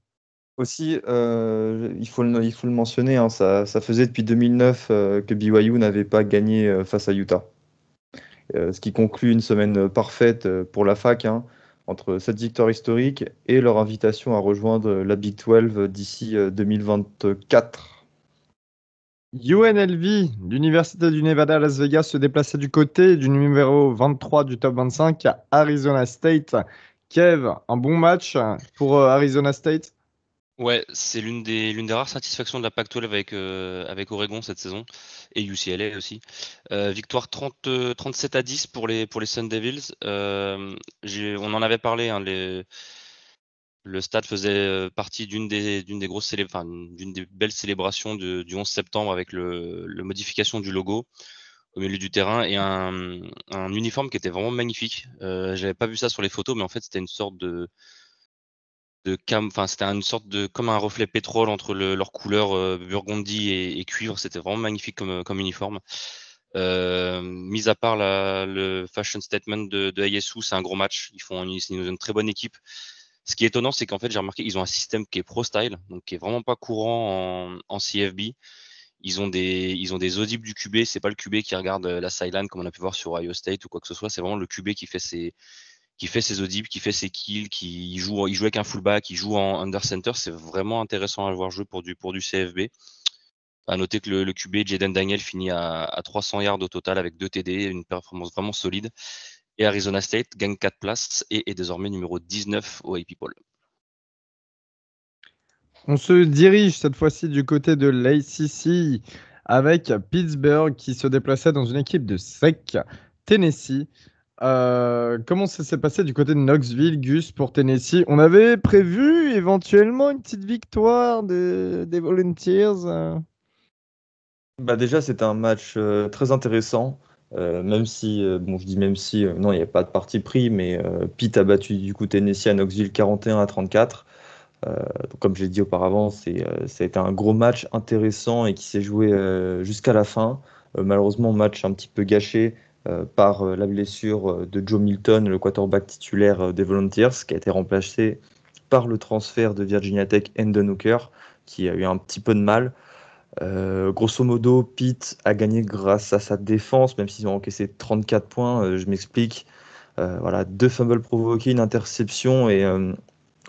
Aussi, il faut le mentionner, hein, ça faisait depuis 2009 que BYU n'avait pas gagné face à Utah. Ce qui conclut une semaine parfaite pour la fac, hein, entre cette victoire historique et leur invitation à rejoindre la Big 12 d'ici 2024. UNLV, l'Université du Nevada à Las Vegas, se déplaçait du côté du numéro 23 du top 25 à Arizona State. Kev, un bon match pour Arizona State? Ouais, c'est l'une des rares satisfactions de la Pac-12 avec Oregon cette saison et UCLA aussi. Victoire 37-10 pour les Sun Devils. On en avait parlé, hein, le stade faisait partie d'une des grosses d'une des belles célébrations du 11 septembre avec la modification du logo au milieu du terrain et un uniforme qui était vraiment magnifique. J'avais pas vu ça sur les photos, mais en fait c'était une sorte c'était une sorte de comme un reflet pétrole entre leurs couleurs burgundy et cuivre. C'était vraiment magnifique comme uniforme. Mis à part le fashion statement de ASU, c'est un gros match. Ils nous ont une très bonne équipe. Ce qui est étonnant, c'est qu'en fait, j'ai remarqué qu'ils ont un système qui est pro style, donc qui est vraiment pas courant en CFB. Ils ont des audibles du QB. C'est pas le QB qui regarde la sideline comme on a pu voir sur Ohio State ou quoi que ce soit. C'est vraiment le QB qui fait ses audibles, qui fait ses kills, il joue avec un fullback, il joue en under center. C'est vraiment intéressant à voir jouer pour du CFB. À noter que le QB Jaden Daniel finit à 300 yards au total avec 2 TD, une performance vraiment solide. Et Arizona State gagne 4 places et est désormais numéro 19 au AP Poll. On se dirige cette fois-ci du côté de l'ACC avec Pittsburgh qui se déplaçait dans une équipe de SEC, Tennessee. Comment ça s'est passé du côté de Knoxville, Gus, pour Tennessee? On avait prévu éventuellement une petite victoire des Volunteers. Bah déjà, c'était un match très intéressant, même si, bon, je dis même si, non, il n'y a pas de parti pris, mais Pitt a battu du coup Tennessee à Knoxville 41-34. Donc, comme je l'ai dit auparavant, ça a été un gros match intéressant et qui s'est joué jusqu'à la fin. Malheureusement, match un petit peu gâché par la blessure de Joe Milton, le quarterback titulaire des Volunteers, qui a été remplacé par le transfert de Virginia Tech, Hendon Hooker, qui a eu un petit peu de mal. Grosso modo, Pitt a gagné grâce à sa défense, même s'ils ont encaissé 34 points. Je m'explique. Voilà, 2 fumbles provoqués, une interception et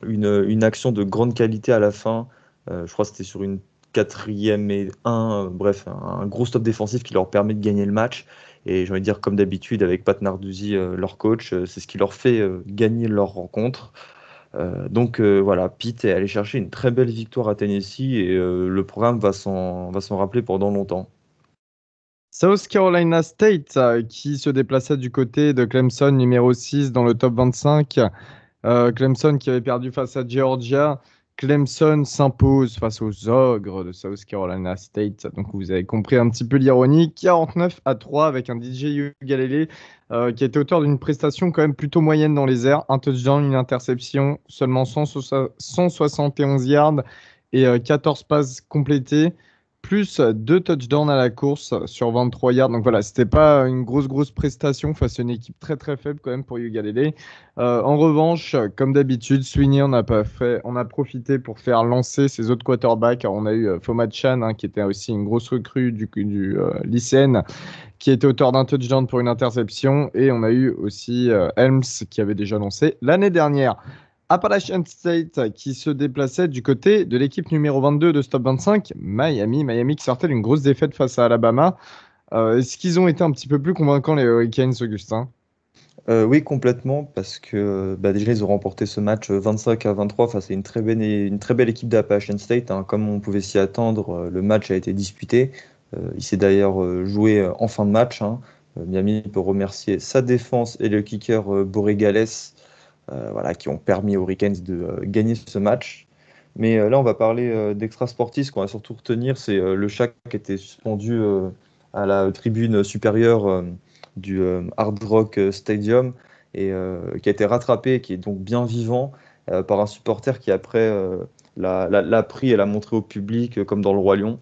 une action de grande qualité à la fin. Je crois que c'était sur une 4e et 1. Bref, un gros stop défensif qui leur permet de gagner le match. Et j'ai envie de dire, comme d'habitude, avec Pat Narduzzi, leur coach, c'est ce qui leur fait gagner leur rencontre. Donc voilà, Pitt est allé chercher une très belle victoire à Tennessee et le programme va s'en rappeler pendant longtemps. South Carolina State qui se déplaçait du côté de Clemson, numéro 6 dans le top 25. Clemson qui avait perdu face à Georgia. Clemson s'impose face aux ogres de South Carolina State. Donc vous avez compris un petit peu l'ironie. 49-3 avec un DJ Ugalele qui était auteur d'une prestation quand même plutôt moyenne dans les airs. Un touchdown, une interception, seulement 171 yards et 14 passes complétées. Plus 2 touchdowns à la course sur 23 yards. Donc voilà, c'était pas une grosse prestation face à une équipe très faible quand même pour Ugalele. En revanche, comme d'habitude, Sweeney on a profité pour faire lancer ses autres quarterbacks. Alors, on a eu Fomad Chan, qui était aussi une grosse recrue du lycéenne, qui était auteur d'un touchdown pour une interception. Et on a eu aussi Helms qui avait déjà lancé l'année dernière. Appalachian State qui se déplaçait du côté de l'équipe numéro 22 de Stop 25, Miami qui sortait d'une grosse défaite face à Alabama. Est-ce qu'ils ont été un petit peu plus convaincants les Hurricanes, Augustin? Oui, complètement, parce que déjà ils ont remporté ce match 25-23 face à une très belle équipe d'Appalachian State, hein. Comme on pouvait s'y attendre, le match a été disputé. Il s'est d'ailleurs joué en fin de match, hein. Miami peut remercier sa défense et le kicker Borregales, voilà, qui ont permis aux Hurricanes de gagner ce match. Mais là, on va parler d'extra-sportif. Ce qu'on va surtout retenir, c'est le chat qui était suspendu à la tribune supérieure du Hard Rock Stadium et qui a été rattrapé, qui est donc bien vivant par un supporter qui après l'a pris et l'a montré au public comme dans le Roi Lion.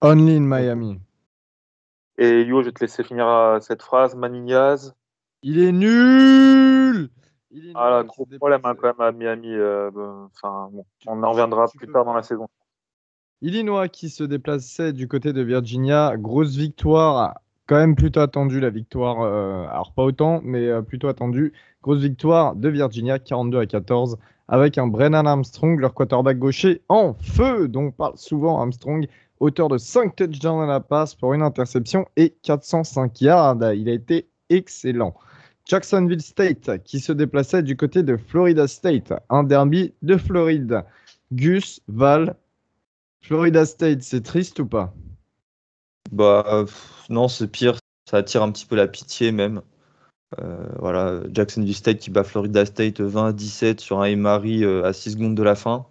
Only in Miami. Et Yo, je vais te laisser finir cette phrase. Manignaz. Il est nul. Ah là, gros problème quand même à Miami. Bon, on en reviendra plus tard dans la saison. Illinois qui se déplaçait du côté de Virginia. Grosse victoire, quand même plutôt attendue la victoire. Alors pas autant, mais plutôt attendue. Grosse victoire de Virginia, 42-14, avec un Brennan Armstrong, leur quarterback gaucher, en feu, dont on parle souvent Armstrong, auteur de 5 touchdowns à la passe pour une interception et 405 yards. Il a été excellent. Jacksonville State qui se déplaçait du côté de Florida State, un derby de Floride. Gus, Val, Florida State, c'est triste ou pas? Non, c'est pire, ça attire un petit peu la pitié même. Voilà, Jacksonville State qui bat Florida State 20-17 sur un Emory à 6 secondes de la fin.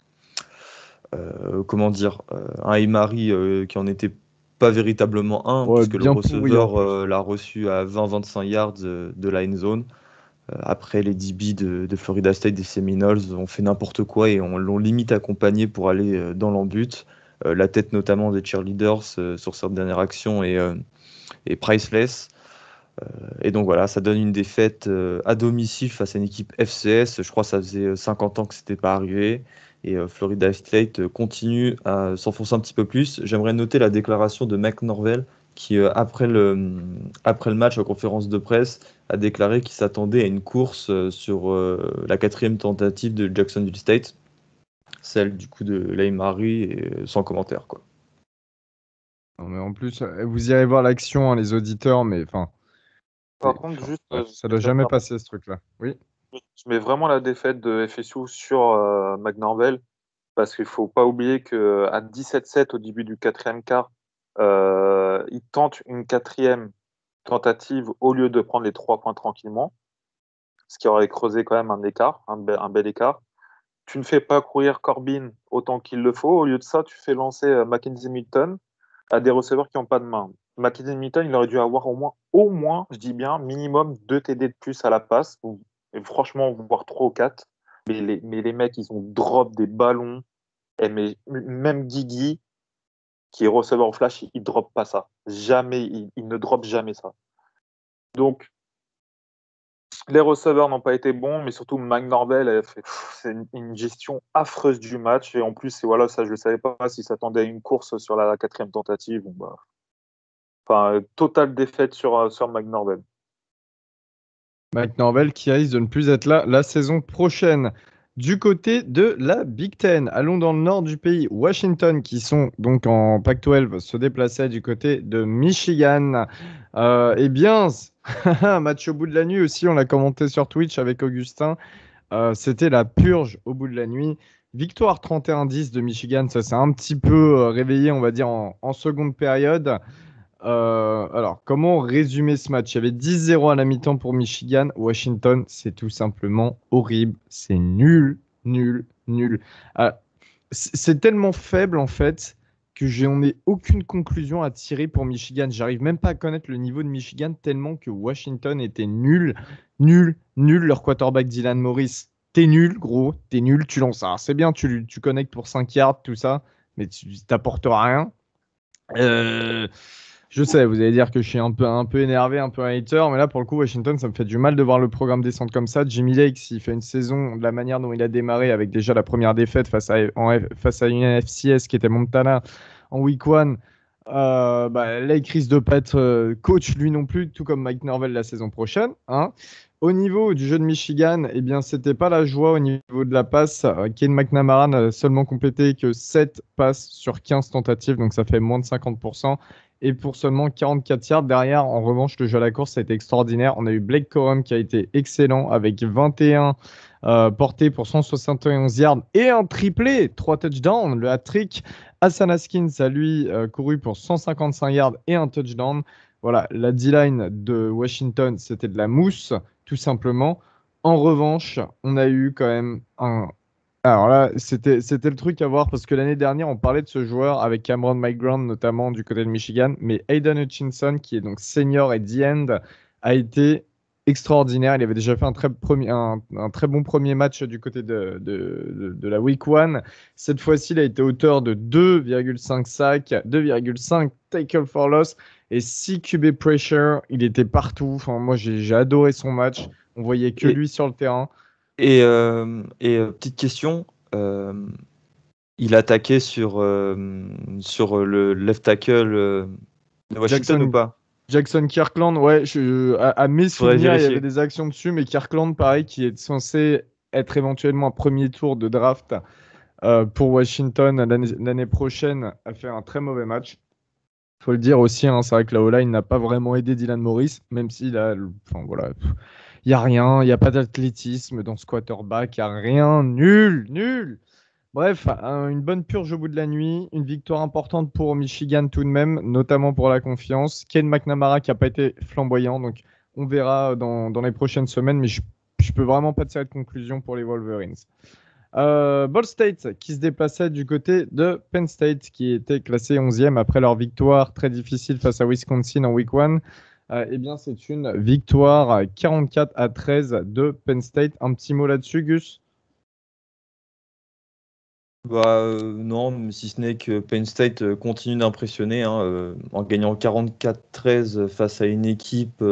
Comment dire, un Emory qui en était pas véritablement un, Ouais, puisque le bien pourri en receveur l'a reçu à 20-25 yards de la end zone. Après, les DB de Florida State, des Seminoles, ont fait n'importe quoi et l'ont limite accompagné pour aller dans l'en-but. La tête notamment des cheerleaders sur cette dernière action est priceless. Et donc voilà, ça donne une défaite à domicile face à une équipe FCS. Je crois que ça faisait 50 ans que ce n'était pas arrivé. Et Florida State continue à s'enfoncer un petit peu plus. J'aimerais noter la déclaration de Mike Norvell qui, après le match, en conférence de presse, a déclaré qu'il s'attendait à une course sur la 4e tentative de Jacksonville State, celle du coup de Lane-Marie, et sans commentaire, quoi. Non, mais en plus, vous irez voir l'action, hein, les auditeurs, mais enfin, Par contre, juste, ça doit jamais passer ce truc-là. Oui. je mets vraiment la défaite de FSU sur McNorvell parce qu'il faut pas oublier qu'à 17-7 au début du 4e quart, il tente une 4e tentative au lieu de prendre les 3 points tranquillement, ce qui aurait creusé quand même un écart, un bel écart. Tu ne fais pas courir Corbin autant qu'il le faut. Au lieu de ça, tu fais lancer Mackenzie Milton à des receveurs qui n'ont pas de main. Mackenzie Milton, il aurait dû avoir au moins, je dis bien, minimum 2 TD de plus à la passe, et franchement, voire 3 ou 4. Mais les mecs, ils ont drop des ballons. Et même Guigui, qui est receveur en flash, il ne drop pas ça. Jamais, il ne drop jamais ça. Donc, Les receveurs n'ont pas été bons, mais surtout Mike Norvell, c'est une gestion affreuse du match. Et en plus, voilà, ça, je ne savais pas s'il s'attendait à une course sur la 4e tentative. Bon, bah, enfin, totale défaite sur Mike Norvell. Mike Norvell qui risque de ne plus être là la saison prochaine. Du côté de la Big Ten, allons dans le nord du pays. Washington, qui sont donc en Pac-12, se déplaçait du côté de Michigan. Eh bien, match au bout de la nuit aussi, on l'a commenté sur Twitch avec Augustin. C'était la purge au bout de la nuit. Victoire 31-10 de Michigan, ça s'est un petit peu réveillé, on va dire, en seconde période. Alors, comment résumer ce match? Il y avait 10-0 à la mi-temps pour Michigan. Washington, c'est tout simplement horrible. C'est nul, nul, nul. C'est tellement faible, en fait, que j'en ai aucune conclusion à tirer pour Michigan. J'arrive même pas à connaître le niveau de Michigan tellement que Washington était nul, nul, nul. Leur quarterback Dylan Morris, t'es nul, gros, t'es nul, tu lances ça. C'est bien, tu connectes pour 5 yards, tout ça, mais tu t'apportes rien. Je sais, vous allez dire que je suis un peu énervé, un peu un hater, mais là, pour le coup, Washington, ça me fait du mal de voir le programme descendre comme ça. Jimmy Lake, s'il fait une saison de la manière dont il a démarré, avec déjà la première défaite face à une FCS qui était Montana en week 1, Lake risque de pas être coach lui non plus, tout comme Mike Norvell la saison prochaine. Hein. Au niveau du jeu de Michigan, eh bien, c'était pas la joie au niveau de la passe. Ken McNamara n'a seulement complété que 7 passes sur 15 tentatives, donc ça fait moins de 50%. Et pour seulement 44 yards derrière, en revanche, le jeu à la course a été extraordinaire. On a eu Blake Corum qui a été excellent avec 21 portées pour 171 yards et un triplé, 3 touchdowns, le hat-trick. Hassan Haskins a lui couru pour 155 yards et un touchdown. Voilà, la D-line de Washington, c'était de la mousse, tout simplement. En revanche, on a eu quand même un. Alors là, c'était le truc à voir parce que l'année dernière, on parlait de ce joueur avec Cameron McGrone, notamment du côté de Michigan, mais Hayden Hutchinson, qui est donc senior et D-end, a été extraordinaire. Il avait déjà fait un très bon premier match du côté de la Week 1. Cette fois-ci, il a été auteur de 2,5 sacs, 2,5 tackle for loss et 6 QB pressure. Il était partout. Enfin, moi, j'ai adoré son match. On voyait que lui sur le terrain. Et petite question, il attaquait sur le left tackle de Washington ou pas? Jackson Kirkland, ouais, à mes souvenirs, il y avait des actions dessus, mais Kirkland, pareil, qui est censé être éventuellement un premier tour de draft pour Washington l'année prochaine, a fait un très mauvais match. Il faut le dire aussi, hein, c'est vrai que la O-line n'a pas vraiment aidé Dylan Morris, même s'il a. Enfin, voilà. Il n'y a rien, il n'y a pas d'athlétisme dans ce quarterback, il n'y a rien, nul, nul. Bref, une bonne purge au bout de la nuit, une victoire importante pour Michigan tout de même, notamment pour la confiance. Ken McNamara qui n'a pas été flamboyant, donc on verra dans les prochaines semaines, mais je peux vraiment pas tirer de conclusion pour les Wolverines. Ball State qui se déplaçait du côté de Penn State qui était classé 11e après leur victoire très difficile face à Wisconsin en week 1. Eh bien, c'est une victoire 44-13 de Penn State. Un petit mot là-dessus, Gus? Non, si ce n'est que Penn State continue d'impressionner en gagnant 44-13 face à une équipe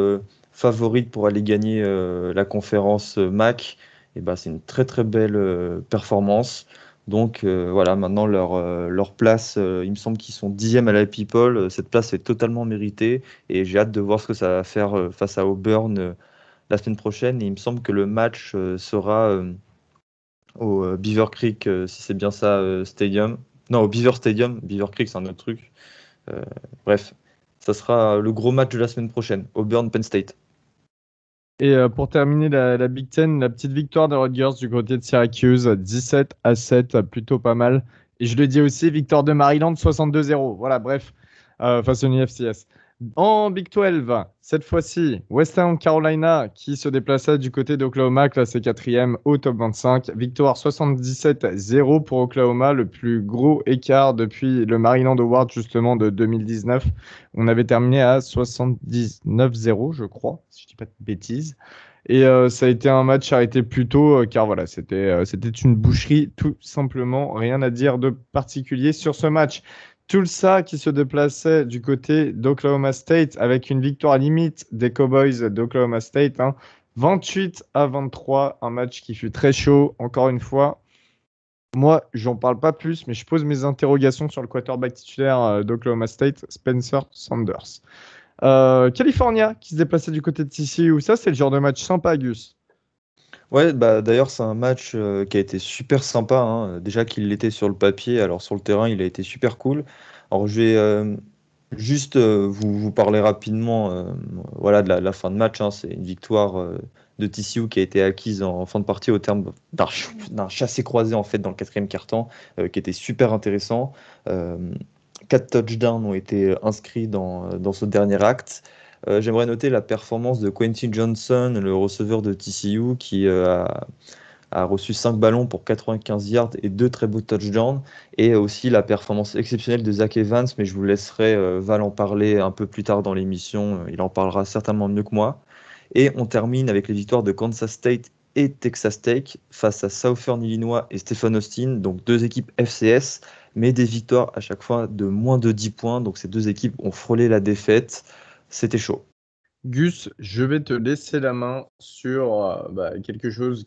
favorite pour aller gagner la conférence MAC. Et c'est une très très belle performance. Donc voilà, maintenant leur place, il me semble qu'ils sont 10e à la People. Cette place est totalement méritée et j'ai hâte de voir ce que ça va faire face à Auburn la semaine prochaine. Et il me semble que le match sera au Beaver Creek, si c'est bien ça, Stadium. Non, au Beaver Stadium. Beaver Creek, c'est un autre truc. Bref, ça sera le gros match de la semaine prochaine, Auburn-Penn State. Et pour terminer la Big Ten, la petite victoire des Rutgers du côté de Syracuse, 17-7, plutôt pas mal. Et je le dis aussi, victoire de Maryland, 62-0. Voilà, bref, face à une FCS. En Big 12, cette fois-ci, Western Carolina qui se déplaçait du côté d'Oklahoma, classé 4e au top 25. Victoire 77-0 pour Oklahoma, le plus gros écart depuis le Maryland Award justement de 2019. On avait terminé à 79-0, je crois, si je ne dis pas de bêtises. Et ça a été un match arrêté plus tôt, car voilà, c'était une boucherie, tout simplement. Rien à dire de particulier sur ce match. Tulsa qui se déplaçait du côté d'Oklahoma State avec une victoire limite des Cowboys d'Oklahoma State, 28-23, un match qui fut très chaud, encore une fois. Moi, j'en parle pas plus, mais je pose mes interrogations sur le quarterback titulaire d'Oklahoma State, Spencer Sanders. California, qui se déplaçait du côté de TCU, ça c'est le genre de match sympa, Gus. Ouais, bah d'ailleurs c'est un match qui a été super sympa, hein. Déjà qu'il l'était sur le papier, alors sur le terrain il a été super cool. Alors je vais juste vous parler rapidement voilà, de la fin de match, hein. C'est une victoire de TCU qui a été acquise en fin de partie au terme d'un chassé-croisé en fait dans le quatrième quart-temps qui était super intéressant. Euh, 4 touchdowns ont été inscrits dans ce dernier acte. J'aimerais noter la performance de Quentin Johnson, le receveur de TCU, qui a reçu 5 ballons pour 95 yards et 2 très beaux touchdowns. Et aussi la performance exceptionnelle de Zach Evans, mais je vous laisserai Val en parler un peu plus tard dans l'émission. Il en parlera certainement mieux que moi. Et on termine avec les victoires de Kansas State et Texas Tech face à Southern Illinois et Stephen Austin, donc 2 équipes FCS, mais des victoires à chaque fois de moins de 10 points. Donc ces 2 équipes ont frôlé la défaite. C'était chaud. Gus, je vais te laisser la main sur quelque chose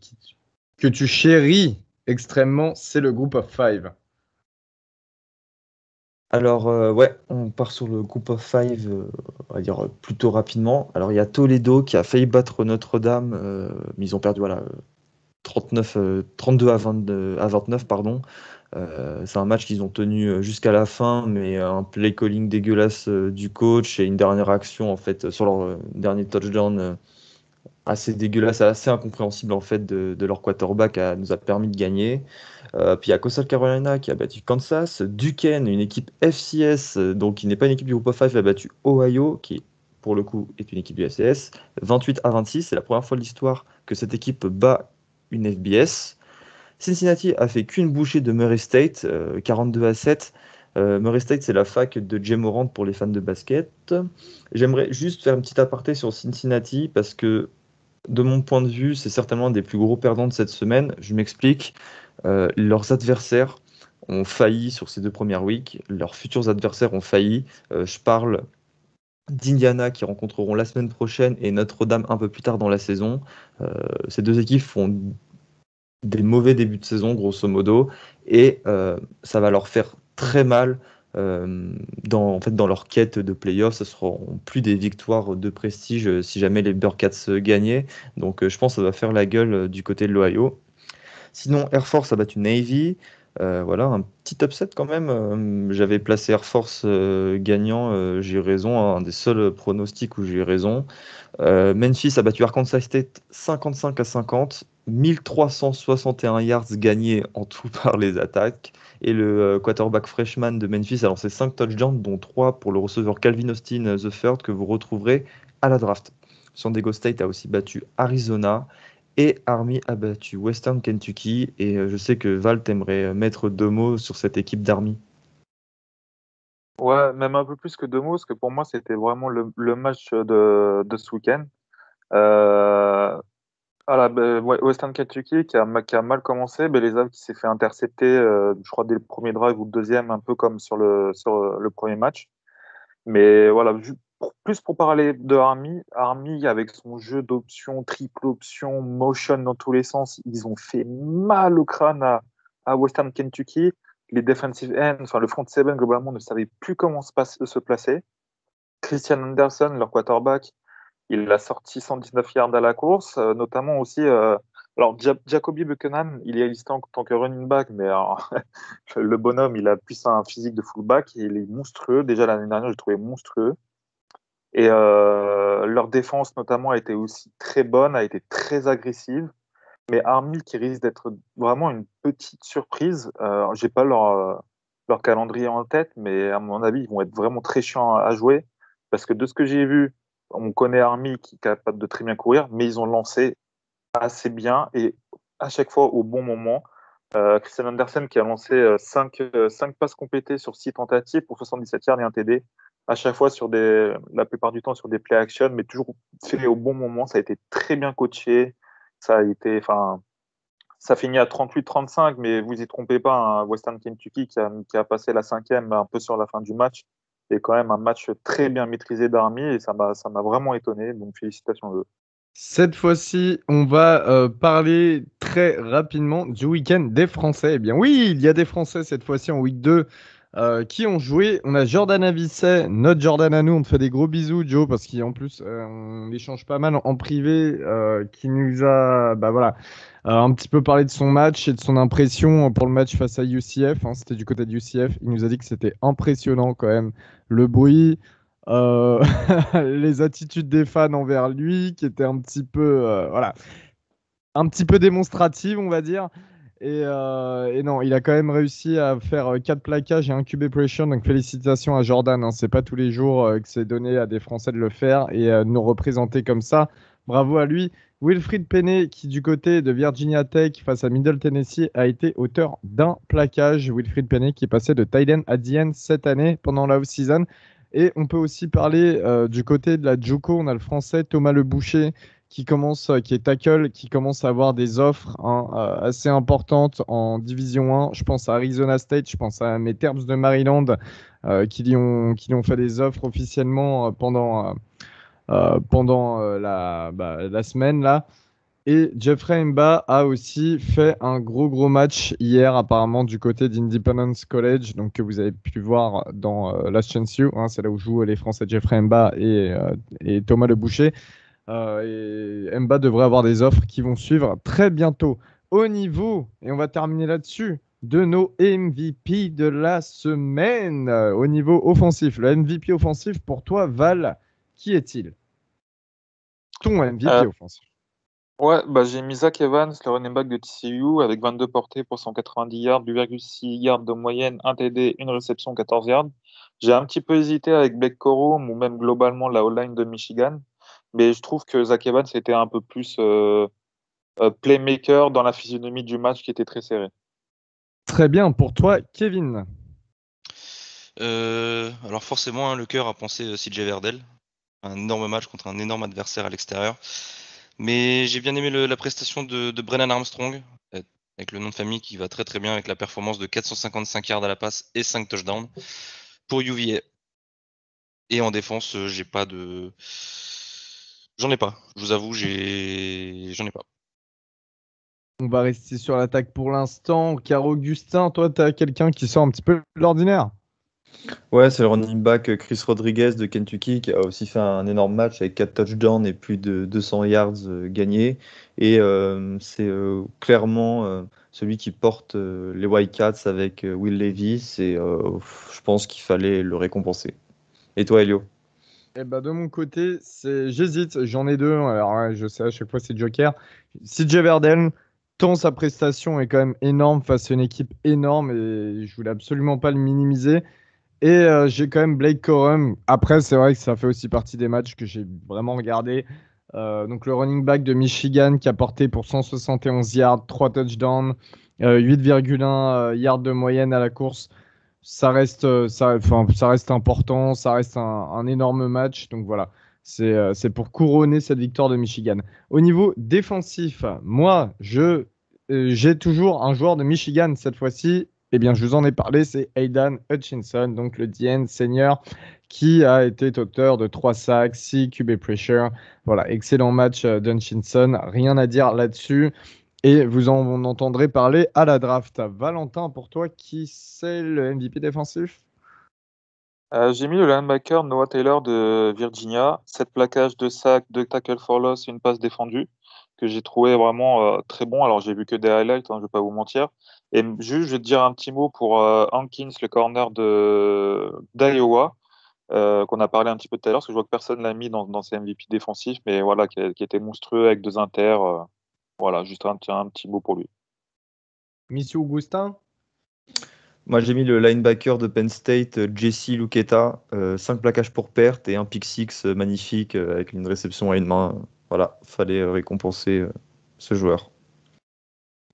que tu chéris extrêmement, c'est le Group of Five. Alors, ouais, on part sur le Group of Five, on va dire plutôt rapidement. Alors, il y a Toledo qui a failli battre Notre-Dame, mais ils ont perdu voilà, 32 à 29, pardon. C'est un match qu'ils ont tenu jusqu'à la fin, mais un play calling dégueulasse du coach et une dernière action en fait sur leur dernier touchdown assez dégueulasse, assez incompréhensible en fait de leur quarterback nous a permis de gagner. Puis il y a Coastal Carolina qui a battu Kansas, Duquesne, une équipe FCS, donc qui n'est pas une équipe du Group of Five, a battu Ohio, qui pour le coup est une équipe du FCS, 28-26. C'est la première fois de l'histoire que cette équipe bat une FBS. Cincinnati a fait qu'une bouchée de Murray State, 42-7. Murray State, c'est la fac de Jay Morant pour les fans de basket. J'aimerais juste faire une petite aparté sur Cincinnati parce que de mon point de vue, c'est certainement un des plus gros perdants de cette semaine. Je m'explique. Leurs adversaires ont failli sur ces 2 premières weeks. Leurs futurs adversaires ont failli. Je parle d'Indiana qui rencontreront la semaine prochaine et Notre-Dame un peu plus tard dans la saison. Ces 2 équipes font des mauvais débuts de saison, grosso modo, et ça va leur faire très mal dans leur quête de playoffs. Ce seront plus des victoires de prestige si jamais les Bearcats gagnaient. Donc je pense que ça va faire la gueule du côté de l'Ohio. Sinon, Air Force a battu Navy. Voilà, un petit upset quand même. J'avais placé Air Force gagnant, j'ai eu raison, hein, un des seuls pronostics où j'ai eu raison. Memphis a battu Arkansas State 55-50, 1361 yards gagnés en tout par les attaques. Et le quarterback freshman de Memphis a lancé 5 touchdowns, dont 3 pour le receveur Calvin Austin III, que vous retrouverez à la draft. San Diego State a aussi battu Arizona. Et Army a battu Western Kentucky. Et je sais que Val t'aimerait mettre 2 mots sur cette équipe d'Army. Ouais, même un peu plus que 2 mots, parce que pour moi, c'était vraiment le match de ce week-end. Euh, Western Kentucky qui a mal commencé, Beleza qui s'est fait intercepter, je crois, dès le premier drive ou le deuxième, un peu comme sur le premier match. Mais voilà, plus pour parler de Army, Army avec son jeu d'options, triple option, motion dans tous les sens, ils ont fait mal au crâne à Western Kentucky. Les defensive ends, enfin le front seven globalement ne savait plus comment se placer. Christian Anderson, leur quarterback, il a sorti 119 yards à la course, notamment aussi. Alors, Jacoby Buchanan, il est listé en tant que running back, mais le bonhomme, il a plus un physique de fullback. Il est monstrueux. Déjà, l'année dernière, je le trouvais monstrueux. Et leur défense, notamment, a été aussi très bonne, a été très agressive. Mais Army, qui risque d'être vraiment une petite surprise, j'ai pas leur calendrier en tête, mais à mon avis, ils vont être vraiment très chiants à jouer. Parce que de ce que j'ai vu, on connaît Army qui est capable de très bien courir, mais ils ont lancé assez bien et à chaque fois au bon moment. Christian Andersen qui a lancé 5 passes complétées sur 6 tentatives pour 77 yards et un TD, à chaque fois la plupart du temps sur des play action, mais toujours fait au bon moment. Ça a été très bien coaché. Ça finit à 38-35, mais vous y trompez pas, hein, Western Kentucky qui a passé la 5e un peu sur la fin du match. Et quand même un match très bien maîtrisé d'Army et ça m'a vraiment étonné. Donc félicitations à eux. Cette fois-ci, on va parler très rapidement du week-end des Français. Eh bien oui, il y a des Français cette fois-ci en week 2 qui ont joué. On a Jordan Avicet, notre Jordan à nous. On te fait des gros bisous, Joe, parce qu'en plus, on échange pas mal en privé, qui nous a un petit peu parlé de son match et de son impression pour le match face à UCF. Hein. C'était du côté de UCF. Il nous a dit que c'était impressionnant quand même. Le bruit, euh, les attitudes des fans envers lui, qui étaient un petit peu, un petit peu démonstratives, on va dire. Et non, il a quand même réussi à faire 4 plaquages et un QB pressure. Donc félicitations à Jordan. Hein. C'est pas tous les jours que c'est donné à des Français de le faire et de nous représenter comme ça. Bravo à lui. Wilfried Penney, qui du côté de Virginia Tech face à Middle Tennessee, a été auteur d'un plaquage. Wilfried Penney qui est passé de tight end à DN cette année pendant la off-season. Et on peut aussi parler du côté de la JUCO. On a le français Thomas Le Boucher qui est tackle, qui commence à avoir des offres assez importantes en Division 1. Je pense à Arizona State, je pense à mes Terps de Maryland qui lui ont fait des offres officiellement pendant la semaine là. Et Jeffrey Mba a aussi fait un gros match hier apparemment du côté d'Independence College, donc que vous avez pu voir dans Last Chance U, hein, c'est là où jouent les Français Jeffrey Mba et Thomas Le Boucher. Et Mba devrait avoir des offres qui vont suivre très bientôt. Au niveau, et on va terminer là-dessus, de nos MVP de la semaine, au niveau offensif. Le MVP offensif pour toi, Val, qui est-il? Ton MVP offensif. Ouais, j'ai mis Zach Evans, le running back de TCU, avec 22 portées pour 190 yards, 2,6 yards de moyenne, 1 TD, une réception, 14 yards. J'ai un petit peu hésité avec Blake Corum ou même globalement la O-line de Michigan, mais je trouve que Zach Evans était un peu plus playmaker dans la physionomie du match qui était très serré. Très bien, pour toi, Kevin. Alors forcément, hein, le cœur a pensé CJ Verdell. Un énorme match contre un énorme adversaire à l'extérieur. Mais j'ai bien aimé la prestation de Brennan Armstrong, avec le nom de famille qui va très très bien avec la performance de 455 yards à la passe et 5 touchdowns pour UVA. Et en défense, j'ai pas de... J'en ai pas. Je vous avoue, j'en ai pas. On va rester sur l'attaque pour l'instant. Car Augustin, toi, tu as quelqu'un qui sort un petit peu de l'ordinaire. Ouais, c'est le running back Chris Rodriguez de Kentucky qui a aussi fait un énorme match avec 4 touchdowns et plus de 200 yards gagnés. Et c'est clairement celui qui porte les Wildcats avec Will Levis. Et je pense qu'il fallait le récompenser. Et toi, Elio? Eh ben, de mon côté, j'hésite. J'en ai deux. Alors, ouais, je sais, à chaque fois, c'est Joker. CJ Verdell, tant sa prestation est quand même énorme face à une équipe énorme et je voulais absolument pas le minimiser. Et j'ai quand même Blake Corum. Après, c'est vrai que ça fait aussi partie des matchs que j'ai vraiment regardé. Donc, le running back de Michigan qui a porté pour 171 yards, 3 touchdowns, 8,1 yards de moyenne à la course. Ça reste, ça reste important, ça reste un énorme match. Donc voilà, c'est pour couronner cette victoire de Michigan. Au niveau défensif, moi, j'ai toujours un joueur de Michigan cette fois-ci. Eh bien, je vous en ai parlé, c'est Aidan Hutchinson, donc le DN senior, qui a été auteur de 3 sacks, 6 QB pressure. Voilà, excellent match d'Hutchinson, rien à dire là-dessus. Et vous en entendrez parler à la draft. Valentin, pour toi, qui c'est le MVP défensif? J'ai mis le linebacker Noah Taylor de Virginia, 7 plaquages, 2 sacs, 2 tackles for loss, une passe défendue, que j'ai trouvé vraiment très bon. Alors, j'ai vu que des highlights, hein, je ne vais pas vous mentir. Et juste, je vais te dire un petit mot pour Hankins, le corner d'Iowa, qu'on a parlé un petit peu tout à l'heure, parce que je vois que personne l'a mis dans ses MVP défensifs, mais voilà, qui était monstrueux avec 2 inters. Voilà, juste un petit mot pour lui. Monsieur Augustin? Moi, j'ai mis le linebacker de Penn State, Jesse Luketa, 5 plaquages pour perte et un pick six magnifique avec une réception à une main. Voilà, fallait récompenser ce joueur.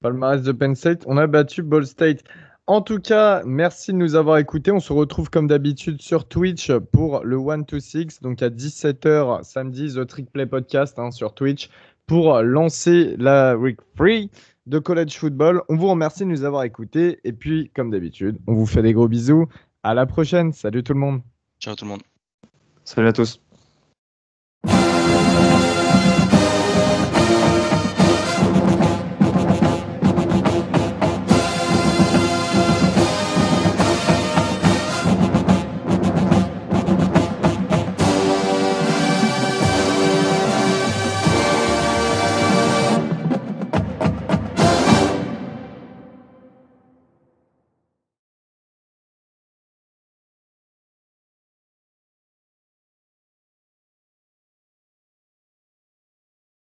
Palmarès de Penn State, on a battu Ball State. En tout cas, merci de nous avoir écoutés. On se retrouve comme d'habitude sur Twitch pour le 1-2-6, donc à 17h samedi, The Trick Play Podcast sur Twitch pour lancer la week free de college football. On vous remercie de nous avoir écoutés et puis, comme d'habitude, on vous fait des gros bisous. À la prochaine. Salut tout le monde. Ciao tout le monde. Salut à tous.